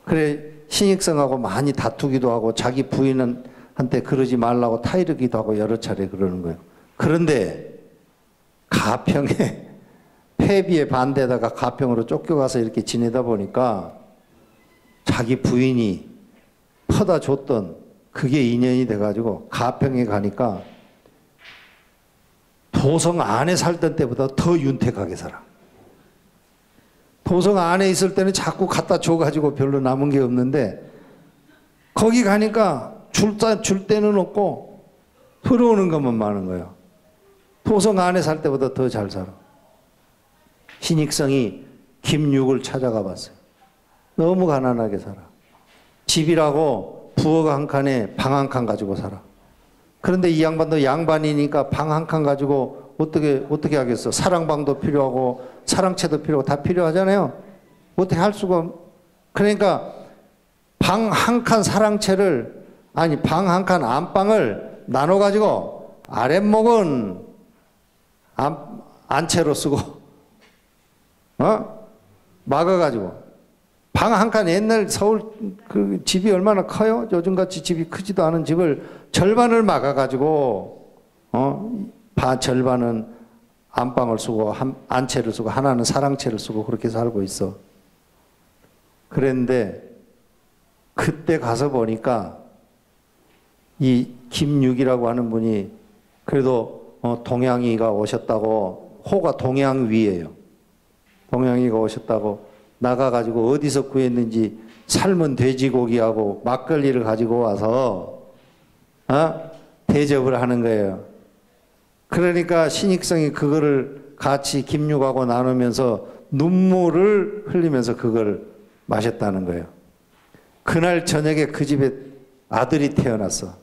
그래, 신익성하고 많이 다투기도 하고 자기 부인한테 그러지 말라고 타이르기도 하고 여러 차례 그러는 거예요. 그런데 가평에 폐비에 반대다가 가평으로 쫓겨가서 이렇게 지내다 보니까 자기 부인이 퍼다 줬던 그게 인연이 돼가지고 가평에 가니까 도성 안에 살던 때보다 더 윤택하게 살아. 도성 안에 있을 때는 자꾸 갖다 줘가지고 별로 남은 게 없는데 거기 가니까 줄 때는 없고 들어오는 것만 많은 거예요. 도성 안에 살 때보다 더 잘 살아. 신익성이 김육을 찾아가 봤어요. 너무 가난하게 살아. 집이라고 부엌 한 칸에 방 한 칸 가지고 살아. 그런데 이 양반도 양반이니까 방 한 칸 가지고 어떻게 하겠어? 사랑방도 필요하고 사랑채도 필요하고 다 필요하잖아요. 어떻게 할 수가. 그러니까 방 한 칸 사랑채를, 아니 방 한 칸 안방을 나눠 가지고 아랫목은 안채로 쓰고 막아가지고 방 한 칸, 옛날 서울 그 집이 얼마나 커요? 요즘같이 집이 크지도 않은 집을 절반을 막아가지고 절반은 안방을 쓰고 안채를 쓰고 하나는 사랑채를 쓰고 그렇게 살고 있어. 그랬는데 그때 가서 보니까 이 김육이라고 하는 분이 그래도 동양이가 오셨다고, 호가 동양위예요. 동양이가 오셨다고 나가가지고 어디서 구했는지 삶은 돼지고기하고 막걸리를 가지고 와서 대접을 하는 거예요. 그러니까 신익성이 그거를 같이 김육하고 나누면서 눈물을 흘리면서 그걸 마셨다는 거예요. 그날 저녁에 그 집에 아들이 태어났어.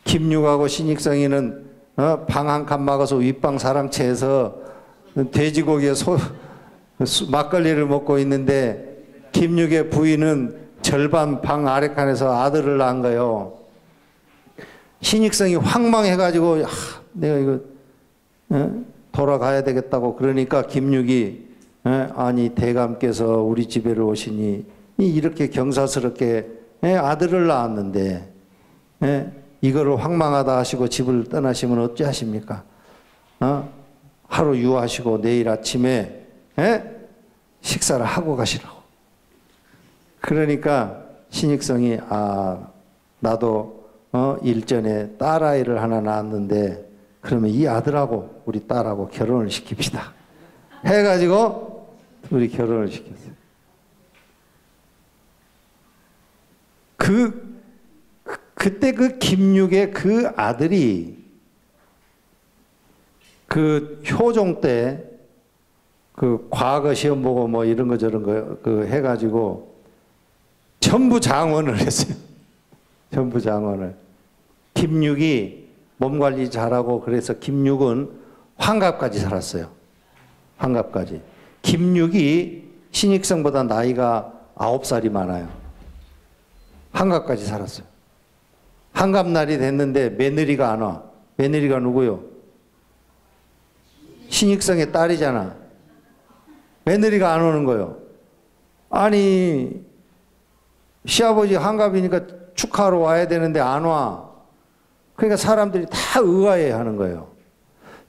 김육하고 신익성이는 방 한 칸 막아서 윗방 사랑채에서 돼지고기에 막걸리를 먹고 있는데 김육의 부인은 절반 방 아래칸에서 아들을 낳은 거예요. 신익성이 황망해가지고 내가 이거 돌아가야 되겠다고 그러니까 김육이 아니 대감께서 우리 집에를 오시니 이렇게 경사스럽게 아들을 낳았는데 이거를 황망하다 하시고 집을 떠나시면 어찌하십니까? 하루 유하시고 내일 아침에 식사를 하고 가시라고. 그러니까 신익성이 나도 일전에 딸아이를 하나 낳았는데 그러면 이 아들하고 우리 딸하고 결혼을 시킵시다 해가지고 우리 결혼을 시켰어요. 그때 그 김육의 그 아들이 그 효종 때 그 과거 시험 보고 뭐 이런 거 저런 거 그 해가지고 전부 장원을 했어요. 전부 장원을. 김육이 몸 관리 잘하고 그래서 김육은 환갑까지 살았어요. 환갑까지. 김육이 신익성보다 나이가 9살이 많아요. 환갑까지 살았어요. 환갑날이 됐는데 며느리가 안 와. 며느리가 누구요? 신익성의 딸이잖아. 며느리가 안 오는 거예요. 아니 시아버지 환갑이니까 축하하러 와야 되는데 안 와. 그러니까 사람들이 다 의아해 하는 거예요.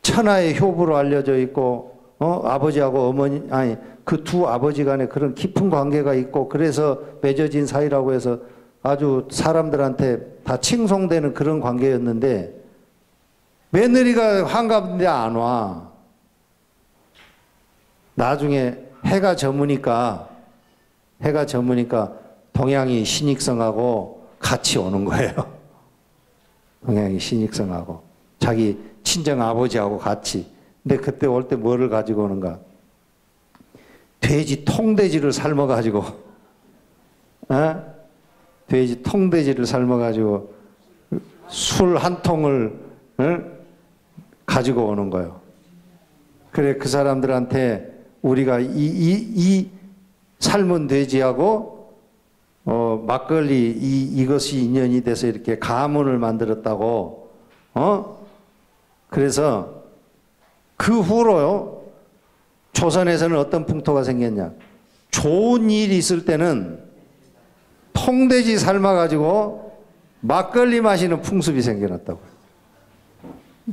천하의 효부로 알려져 있고 아버지하고 어머니, 아니 그 두 아버지 간에 그런 깊은 관계가 있고 그래서 맺어진 사이라고 해서 아주 사람들한테 다 칭송되는 그런 관계였는데 며느리가 환갑인데 안 와. 나중에 해가 저무니까 동양이 신익성하고 같이 오는 거예요. 동양이 신익성하고 자기 친정 아버지하고 같이 근데 그때 올 때 뭐를 가지고 오는가? 돼지 통돼지를 삶아가지고, 어? 돼지 통돼지를 삶아가지고 술 한 통을 가지고 오는 거예요. 그래 그 사람들한테 우리가 이 삶은 돼지하고 막걸리 이것이 인연이 돼서 이렇게 가문을 만들었다고. 그래서 그 후로요 조선에서는 어떤 풍토가 생겼냐? 좋은 일이 있을 때는 통돼지 삶아가지고 막걸리 마시는 풍습이 생겨났다고.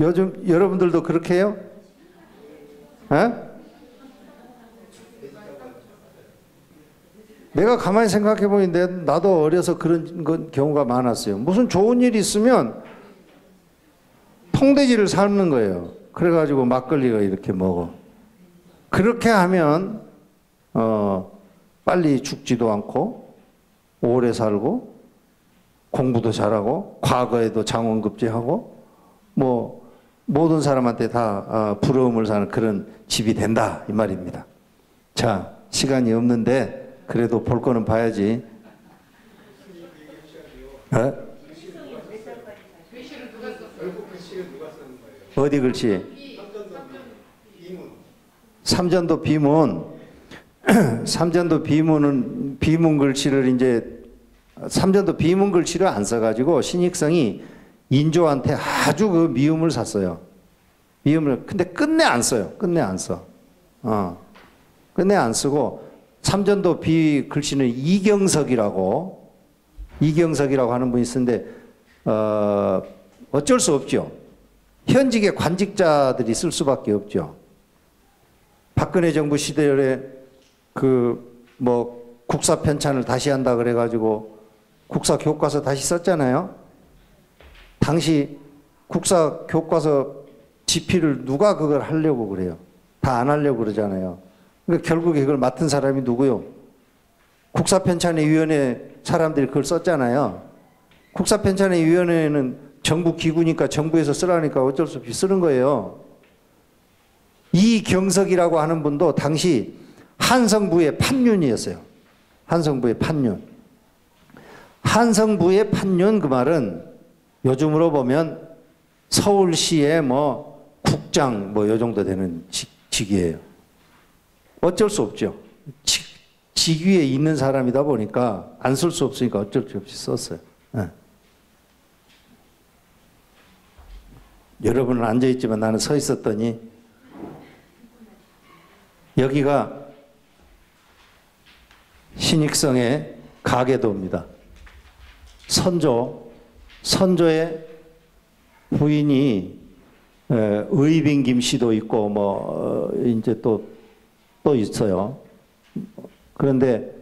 요즘 여러분들도 그렇게 해요? 에? 내가 가만히 생각해 보니 나도 어려서 그런 경우가 많았어요. 무슨 좋은 일이 있으면 통돼지를 삶는 거예요. 그래가지고 막걸리가 이렇게 먹어. 그렇게 하면 빨리 죽지도 않고 오래 살고 공부도 잘하고 과거에도 장원급제하고 뭐 모든 사람한테 다 부러움을 사는 그런 집이 된다 이 말입니다. 자, 시간이 없는데 그래도 볼 거는 봐야지. 어디 글씨? 삼전도 비문. 삼전도 비문은 비문 글씨를 이제 삼전도 비문 글씨를 안 써가지고 신익성이 인조한테 아주 그 미움을 샀어요. 미움을. 근데 끝내 안 써요. 끝내 안 써. 끝내 안 쓰고 삼전도 비 글씨는 이경석이라고 하는 분이 쓰는데 어쩔 수 없죠. 현직의 관직자들이 쓸 수밖에 없죠. 박근혜 정부 시절에 그 뭐 국사 편찬을 다시 한다 그래가지고 국사 교과서 다시 썼잖아요. 당시 국사 교과서 집필을 누가 그걸 하려고 그래요? 다 안 하려고 그러잖아요. 그러니까 결국에 그걸 맡은 사람이 누구요? 국사편찬위원회 사람들이 그걸 썼잖아요. 국사편찬위원회는 정부 기구니까 정부에서 쓰라니까 어쩔 수 없이 쓰는 거예요. 이경석이라고 하는 분도 당시 한성부의 판윤이었어요. 한성부의 판윤. 한성부의 판윤 그 말은 요즘으로 보면 서울시의 뭐 국장 뭐 요 정도 되는 직이에요. 어쩔 수 없죠. 직 위에 있는 사람이다 보니까 안 쓸 수 없으니까 어쩔 수 없이 썼어요. 네. 여러분은 앉아있지만 나는 서 있었더니 여기가 신익성의 가계도입니다. 선조의 부인이 의빈 김씨도 있고 뭐 이제 또 있어요. 그런데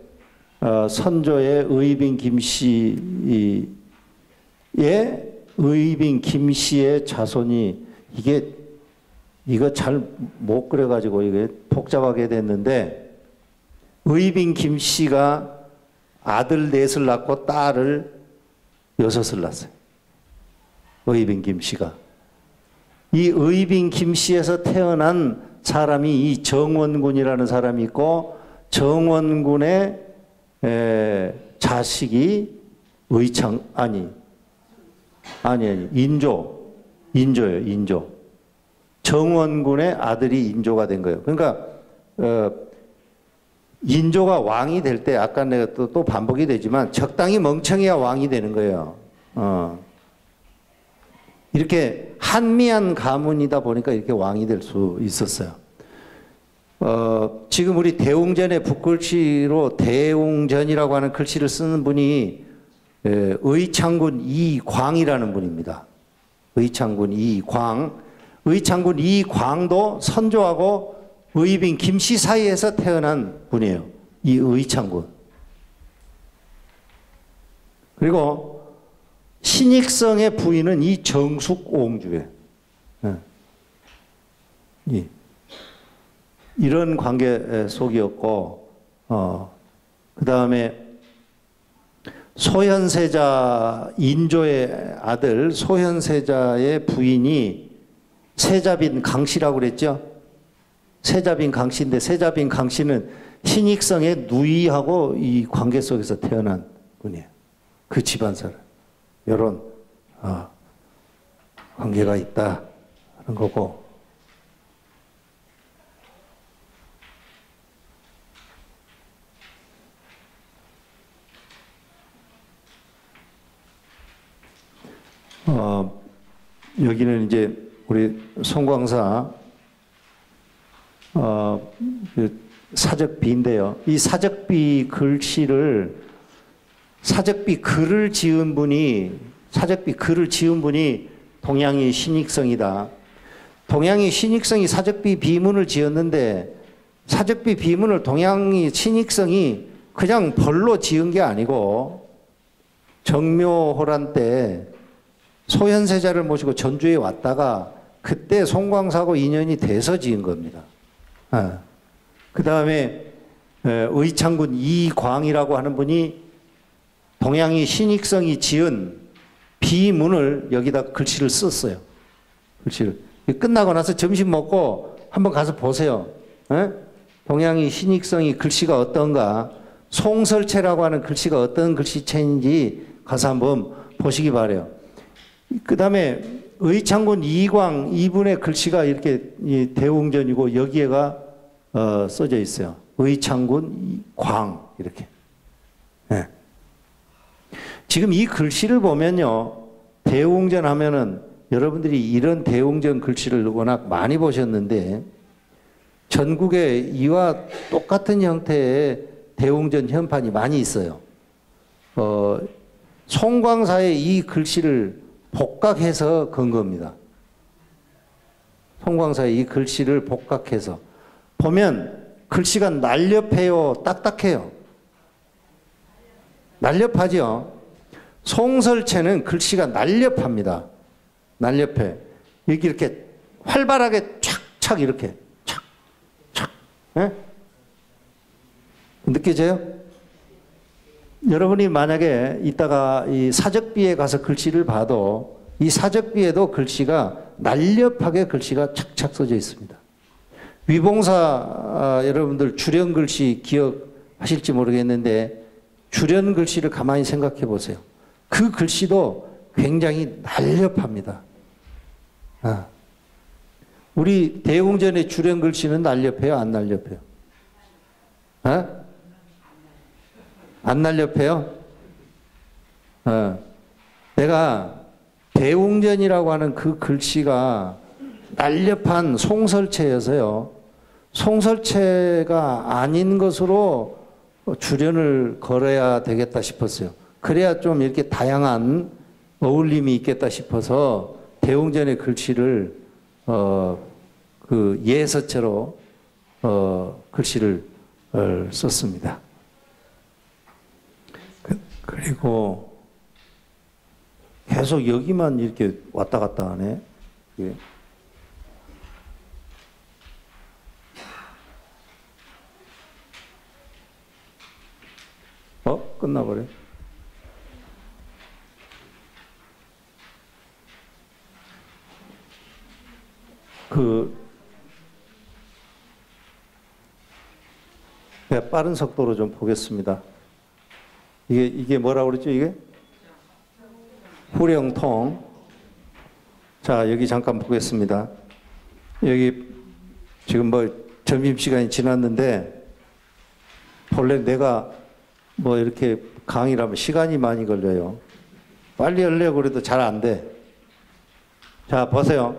선조의 의빈 김씨의 의빈 김씨의 자손이 이거 잘 못 그려가지고 이게 복잡하게 됐는데 의빈 김씨가 아들 넷을 낳고 딸을 6을 낳았어요. 의빈 김씨가. 이 의빈 김씨에서 태어난 사람이 이 정원군이라는 사람이 있고 정원군의 자식이 인조예요. 인조. 정원군의 아들이 인조가 된 거예요. 그러니까 인조가 왕이 될 때 아까 내가 또 반복이 되지만 적당히 멍청해야 왕이 되는 거예요. 이렇게 한미한 가문이다 보니까 이렇게 왕이 될 수 있었어요. 지금 우리 대웅전의 붓글씨로 대웅전이라고 하는 글씨를 쓰는 분이 의창군 이광이라는 분입니다. 의창군 이광. 의창군 이광도 선조하고 의빈 김씨 사이에서 태어난 분이에요. 이 의창군. 그리고 신익성의 부인은 이 정숙옹주예요. 이런 관계 속이었고, 그 다음에 소현세자 인조의 아들 소현세자의 부인이 세자빈 강씨라고 그랬죠? 세자빈 강씨인데 세자빈 강씨는 신익성의 누이하고 이 관계 속에서 태어난 분이에요. 그 집안 사람. 이런 관계가 있다 하는 거고. 여기는 이제 우리 송광사 그 사적비인데요. 이 사적비 글씨를 사적비 글을 지은 분이 동양이 신익성이다. 동양이 신익성이 사적비 비문을 지었는데 사적비 비문을 동양이 신익성이 그냥 벌로 지은 게 아니고 정묘호란 때 소현세자를 모시고 전주에 왔다가 그때 송광사하고 인연이 돼서 지은 겁니다. 그 다음에 의창군 이광이라고 하는 분이 동양이 신익성이 지은 비문을 여기다 글씨를 썼어요. 글씨를. 끝나고 나서 점심 먹고 한번 가서 보세요. 동양이 신익성이 글씨가 어떤가, 송설체라고 하는 글씨가 어떤 글씨체인지 가서 한번 보시기 바라요. 그 다음에 의창군 이광 이분의 글씨가 이렇게 대웅전이고 여기에가 써져 있어요. 의창군 광 이렇게. 네. 지금 이 글씨를 보면요, 대웅전 하면은 여러분들이 이런 대웅전 글씨를 워낙 많이 보셨는데 전국에 이와 똑같은 형태의 대웅전 현판이 많이 있어요. 송광사의 이 글씨를 복각해서 건 겁니다. 송광사의 이 글씨를 복각해서 보면 글씨가 날렵해요, 딱딱해요? 날렵하죠? 송설체는 글씨가 날렵합니다. 날렵해. 여기 이렇게 활발하게 착착 이렇게 착착. 네? 느껴져요? 여러분이 만약에 이따가 이 사적비에 가서 글씨를 봐도 이 사적비에도 글씨가 날렵하게 글씨가 착착 써져 있습니다. 위봉사 여러분들 주련 글씨 기억하실지 모르겠는데 주련 글씨를 가만히 생각해 보세요. 그 글씨도 굉장히 날렵합니다. 우리 대웅전의 주련 글씨는 날렵해요? 안 날렵해요? 안 날렵해요? 내가 대웅전이라고 하는 그 글씨가 날렵한 송설체여서요. 송설체가 아닌 것으로 주련을 걸어야 되겠다 싶었어요. 그래야 좀 이렇게 다양한 어울림이 있겠다 싶어서 대웅전의 글씨를 그 예서체로 글씨를 썼습니다. 그리고 계속 여기만 이렇게 왔다 갔다 하네. 예. 끝나버려. 네, 빠른 속도로 좀 보겠습니다. 이게 뭐라고 그랬죠, 이게? 후령통. 자, 여기 잠깐 보겠습니다. 여기 지금 뭐 점심시간이 지났는데, 본래 내가 뭐 이렇게 강의를 하면 시간이 많이 걸려요. 빨리 하려고 그래도 잘 안 돼. 자, 보세요.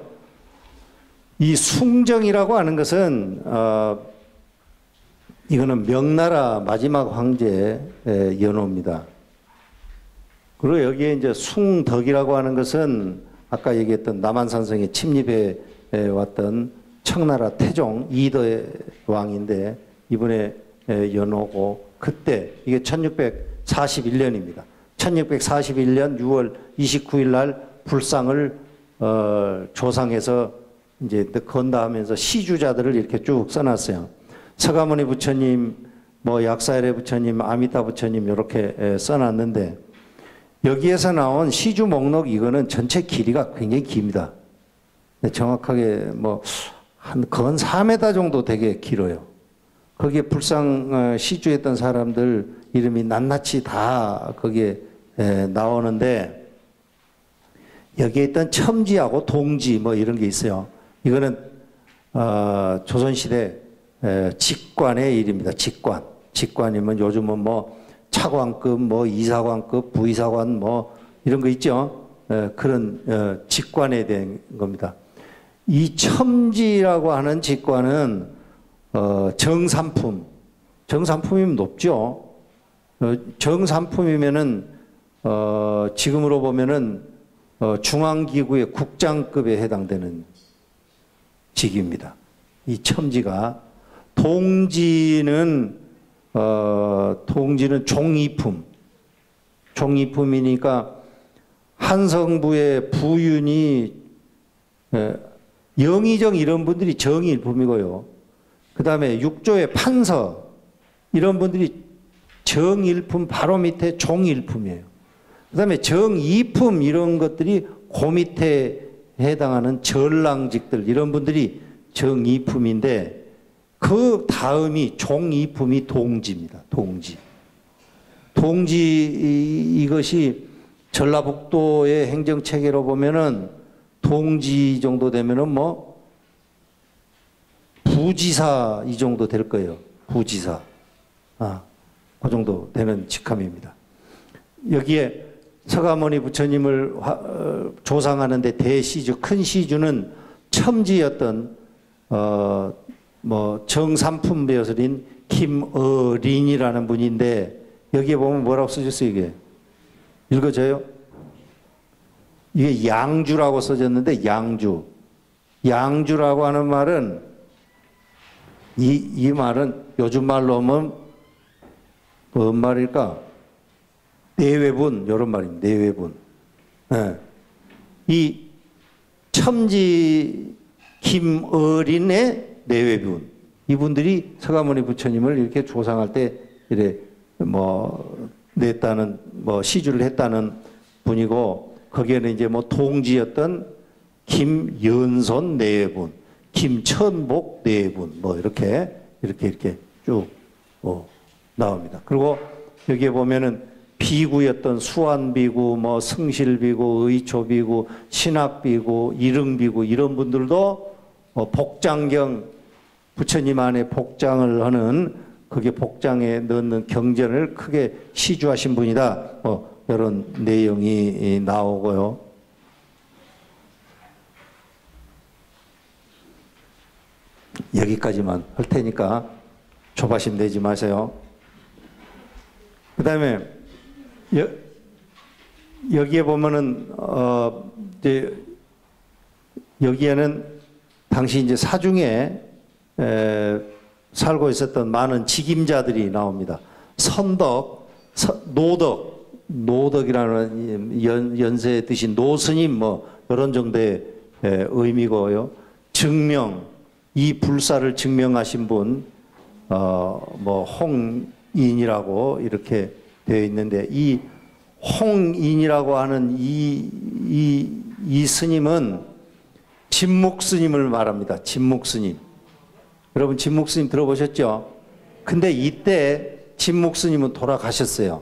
이 숭정이라고 하는 것은, 이거는 명나라 마지막 황제의 연호입니다. 그리고 여기에 이제 숭덕이라고 하는 것은 아까 얘기했던 남한산성에 침입해 왔던 청나라 태종 이더의 왕인데 이분의 연호고 그때 이게 1641년입니다. 1641년 6월 29일 날 불상을 조상해서 이제 건다 하면서 시주자들을 이렇게 쭉 써놨어요. 서가모니 부처님, 뭐 약사열의 부처님, 아미타 부처님 이렇게 써놨는데 여기에서 나온 시주 목록 이거는 전체 길이가 굉장히 깁니다. 정확하게 뭐 한 건 4m 정도 되게 길어요. 거기에 불상 시주했던 사람들 이름이 낱낱이 다 거기에 나오는데 여기에 있던 첨지하고 동지 뭐 이런 게 있어요. 이거는 조선시대 직관의 일입니다. 직관이면 요즘은 뭐 차관급, 뭐 이사관급, 부이사관 뭐 이런 거 있죠. 그런 직관에 대한 겁니다. 이 첨지라고 하는 직관은 정산품이면 높죠. 정산품이면은 지금으로 보면은 중앙기구의 국장급에 해당되는 직입니다. 이 첨지가 동지는 종이품이니까 한성부의 부윤이 영의정 이런 분들이 정일품이고요. 그 다음에 육조의 판서 이런 분들이 정일품 바로 밑에 종일품이에요. 그 다음에 정이품 이런 것들이 그 밑에 해당하는 전랑직들 이런 분들이 정이품인데 그 다음이 종이품이 동지입니다. 동지 이것이 전라북도의 행정체계로 보면은 동지 정도 되면은 뭐 부지사 이 정도 될 거예요. 부지사. 그 정도 되는 직함입니다. 여기에 서가모니 부처님을 조상하는데 대시주, 큰 시주는 첨지였던 뭐 정삼품 벼슬인 김어린이라는 분인데 여기에 보면 뭐라고 써졌어요 이게? 읽어져요? 이게 양주라고 써졌는데 양주라고 하는 말은 이 말은 요즘 말로 하면 뭔 말일까? 내외분 이런 말입니다. 내외분. 이 첨지 김어린의 내외분 이분들이 서가모니 부처님을 이렇게 조상할 때 이래 뭐 냈다는 뭐 시주를 했다는 분이고 거기에는 이제 뭐 동지였던 김연손 내외분, 김천복 내외분 뭐 이렇게 쭉 나옵니다. 그리고 여기에 보면은 비구였던 수완비구, 뭐 승실비구, 의초비구, 신학비구, 이릉비구 이런 분들도 복장경 부처님 안에 복장을 하는 그게 복장에 넣는 경전을 크게 시주하신 분이다. 이런 내용이 나오고요. 여기까지만 할 테니까 조바심 내지 마세요. 그 다음에 여기에 보면은 이제 여기에는 당시 이제 사중에 살고 있었던 많은 직임자들이 나옵니다. 선덕, 노덕이라는 연세에 드신 노스님 뭐 이런 정도의 의미고요. 증명, 이 불사를 증명하신 분, 뭐 홍인이라고 이렇게 되어 있는데 이 홍인이라고 하는 이 스님은 진묵스님을 말합니다. 진묵스님. 여러분 진묵스님 들어보셨죠? 근데 이때 진묵스님은 돌아가셨어요.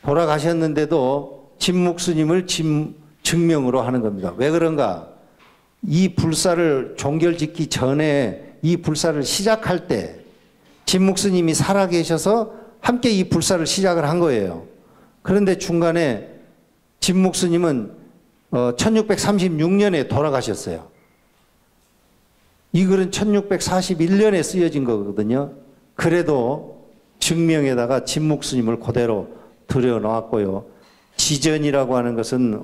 돌아가셨는데도 진묵스님을 증명으로 하는 겁니다. 왜 그런가? 이 불사를 종결짓기 전에 이 불사를 시작할 때 진묵스님이 살아계셔서 함께 이 불사를 시작을 한 거예요. 그런데 중간에 진묵스님은 1636년에 돌아가셨어요. 이 글은 1641년에 쓰여진 거거든요. 그래도 증명에다가 진묵스님을 그대로 들여놓았고요. 지전이라고 하는 것은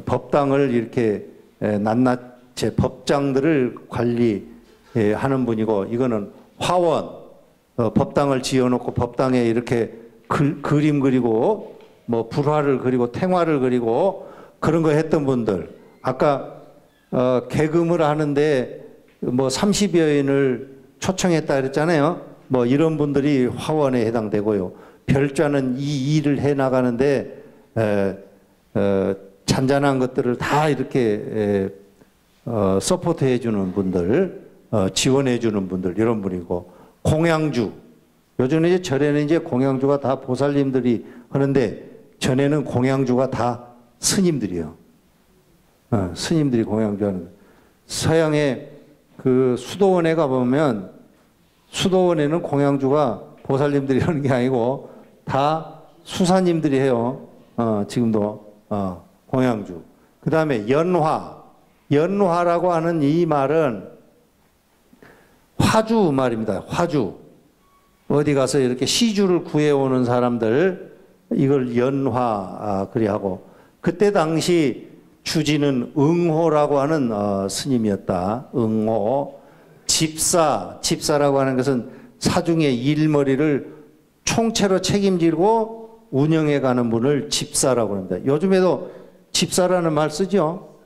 법당을 이렇게 낱낱이 법장들을 관리하는 분이고 이거는 화원, 법당을 지어놓고 법당에 이렇게 그림 그리고 뭐 불화를 그리고 탱화를 그리고 그런 거 했던 분들. 아까 개금을 하는데 뭐 30여인을 초청했다 그랬잖아요. 뭐 이런 분들이 화원에 해당되고요. 별좌는 이 일을 해 나가는데 잔잔한 것들을 다 이렇게 서포트해 주는 분들, 지원해 주는 분들 이런 분이고, 공양주. 요즘에 이제 절에는 이제 공양주가 다 보살님들이 하는데 전에는 공양주가 다 스님들이요. 스님들이 공양주 하는 거예요. 서양의 그 수도원에 가보면 수도원에는 공양주가 보살님들이 하는 게 아니고 다 수사님들이 해요. 지금도 공양주. 그 다음에 연화. 연화라고 하는 이 말은 화주 말입니다. 화주. 어디 가서 이렇게 시주를 구해오는 사람들 이걸 연화 그리하고, 그때 당시 주지는 응호라고 하는 스님이었다. 응호. 집사라고 하는 것은 사중의 일머리를 총체로 책임지고 운영해가는 분을 집사라고 합니다. 요즘에도 집사라는 말 쓰죠?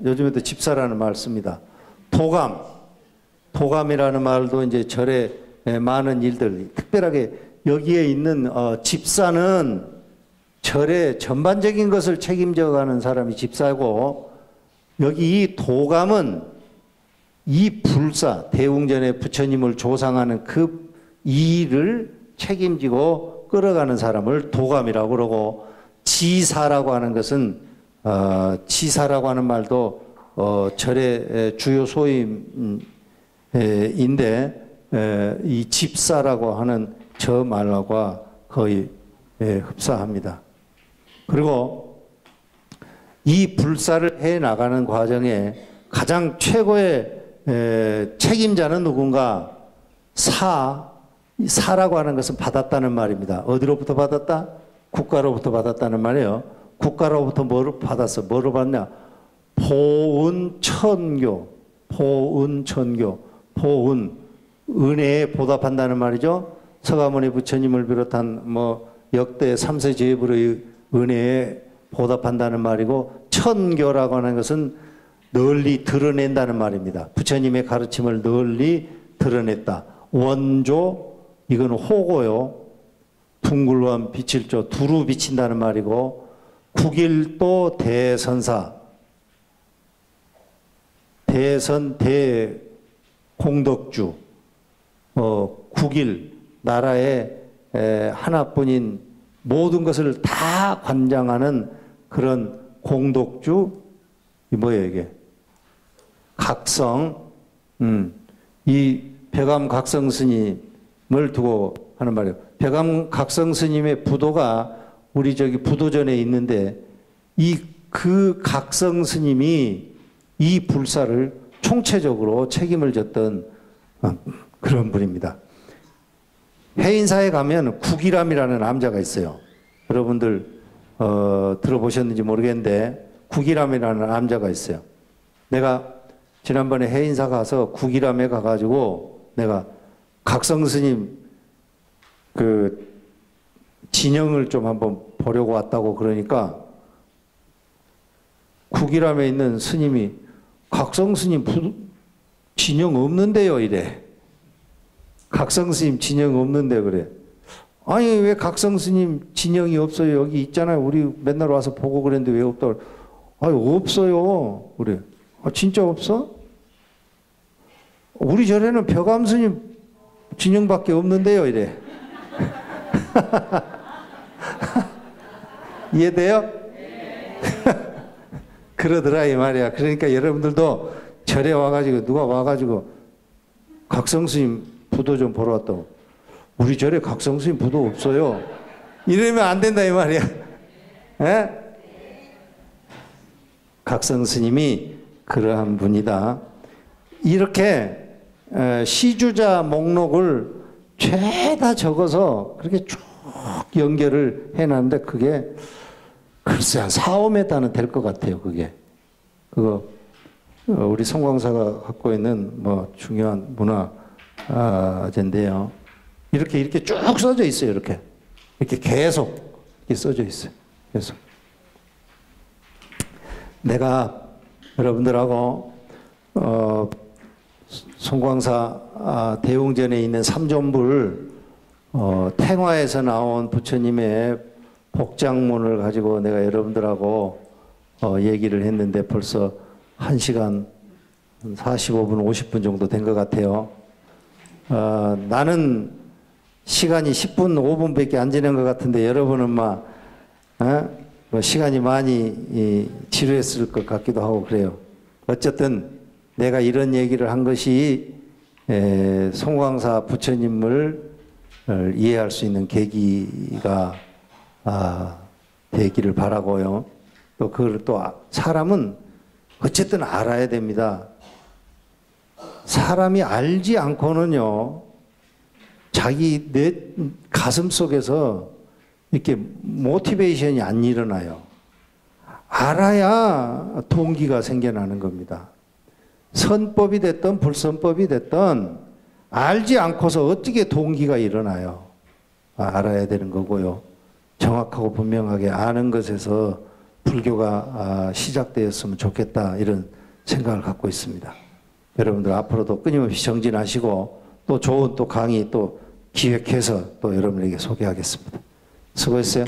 요즘에도 집사라는 말 씁니다. 도감이라는 말도 이제 절에 많은 일들, 특별하게 여기에 있는 집사는 절의 전반적인 것을 책임져 가는 사람이 집사고, 여기 이 도감은 이 불사, 대웅전에 부처님을 조상하는 그 일을 책임지고 끌어가는 사람을 도감이라고 그러고, 지사라고 하는 것은 지사라고 하는 말도 절의 주요 소임인데 이 집사라고 하는 저 말과 거의 흡사합니다. 그리고 이 불사를 해 나가는 과정에 가장 최고의 책임자는 누군가? 사라고 하는 것은 받았다는 말입니다. 어디로부터 받았다? 국가로부터 받았다는 말이에요. 국가로부터 뭐를 받았어? 뭐를 받냐? 보은천교. 은혜에 보답한다는 말이죠. 서가모니 부처님을 비롯한 역대 3세 제불의 은혜에 보답한다는 말이고, 천교라고 하는 것은 널리 드러낸다는 말입니다. 부처님의 가르침을 널리 드러냈다. 원조, 이건 호고요. 둥글원 비칠조, 두루 비친다는 말이고, 국일도 대선사, 대선 대공덕주, 국일, 나라의 하나뿐인 모든 것을 다 관장하는 그런 공덕주, 이 뭐예요 이게? 각성, 이 배감 각성 스님을 두고 하는 말이에요. 배감 각성 스님의 부도가 우리 저기 부도전에 있는데, 그 각성 스님이 이 불사를 총체적으로 책임을 졌던 그런 분입니다. 해인사에 가면 국이람이라는 남자가 있어요. 여러분들 들어보셨는지 모르겠는데 국이람이라는 남자가 있어요. 내가 지난번에 해인사 가서 국이람에 가가지고 내가 각성 스님 그 진영을 좀 한번 보려고 왔다고 그러니까 국이람에 있는 스님이 각성 스님 진영 없는데요 이래. 각성 스님 진영 없는데 그래. 아니 왜 각성 스님 진영이 없어요? 여기 있잖아요. 우리 맨날 와서 보고 그랬는데 왜 없다고. 아니 없어요. 그래. 아 진짜 없어? 우리 절에는 벼감 스님 진영밖에 없는데요 이래. 이해돼요? 그러더라 이 말이야. 그러니까 여러분들도 절에 와가지고 누가 와가지고 각성 스님 부도 좀 보러 왔다고. 우리 절에 각성 스님 부도 없어요. 이러면 안 된다 이 말이야. 에? 각성 스님이 그러한 분이다. 이렇게 시주자 목록을 죄다 적어서 그렇게 쭉 연결을 해놨는데 그게 글쎄 한 4~5m는 될 것 같아요. 그게 그거 우리 성광사가 갖고 있는 중요한 문화재인데요. 이렇게 쭉 써져 있어요. 이렇게 계속 이렇게 써져 있어요. 계속. 내가 여러분들하고 송광사 대웅전에 있는 삼존불 탱화에서 나온 부처님의 복장문을 가지고 내가 여러분들하고 얘기를 했는데 벌써 1시간 45분, 50분 정도 된 것 같아요. 나는 시간이 10분, 5분밖에 안 지난 것 같은데 여러분은 뭐 시간이 많이 지루했을 것 같기도 하고 그래요. 어쨌든 내가 이런 얘기를 한 것이 송광사 부처님을 이해할 수 있는 계기가 되기를 바라고요. 또 그걸 또 사람은 어쨌든 알아야 됩니다. 사람이 알지 않고는요, 자기 내 가슴 속에서 이렇게 모티베이션이 안 일어나요. 알아야 동기가 생겨나는 겁니다. 선법이 됐든 불선법이 됐든 알지 않고서 어떻게 동기가 일어나요? 알아야 되는 거고요. 정확하고 분명하게 아는 것에서 불교가 시작되었으면 좋겠다, 이런 생각을 갖고 있습니다. 여러분들 앞으로도 끊임없이 정진하시고 또 좋은 또 강의 또 기획해서 또 여러분에게 소개하겠습니다. 수고했어요.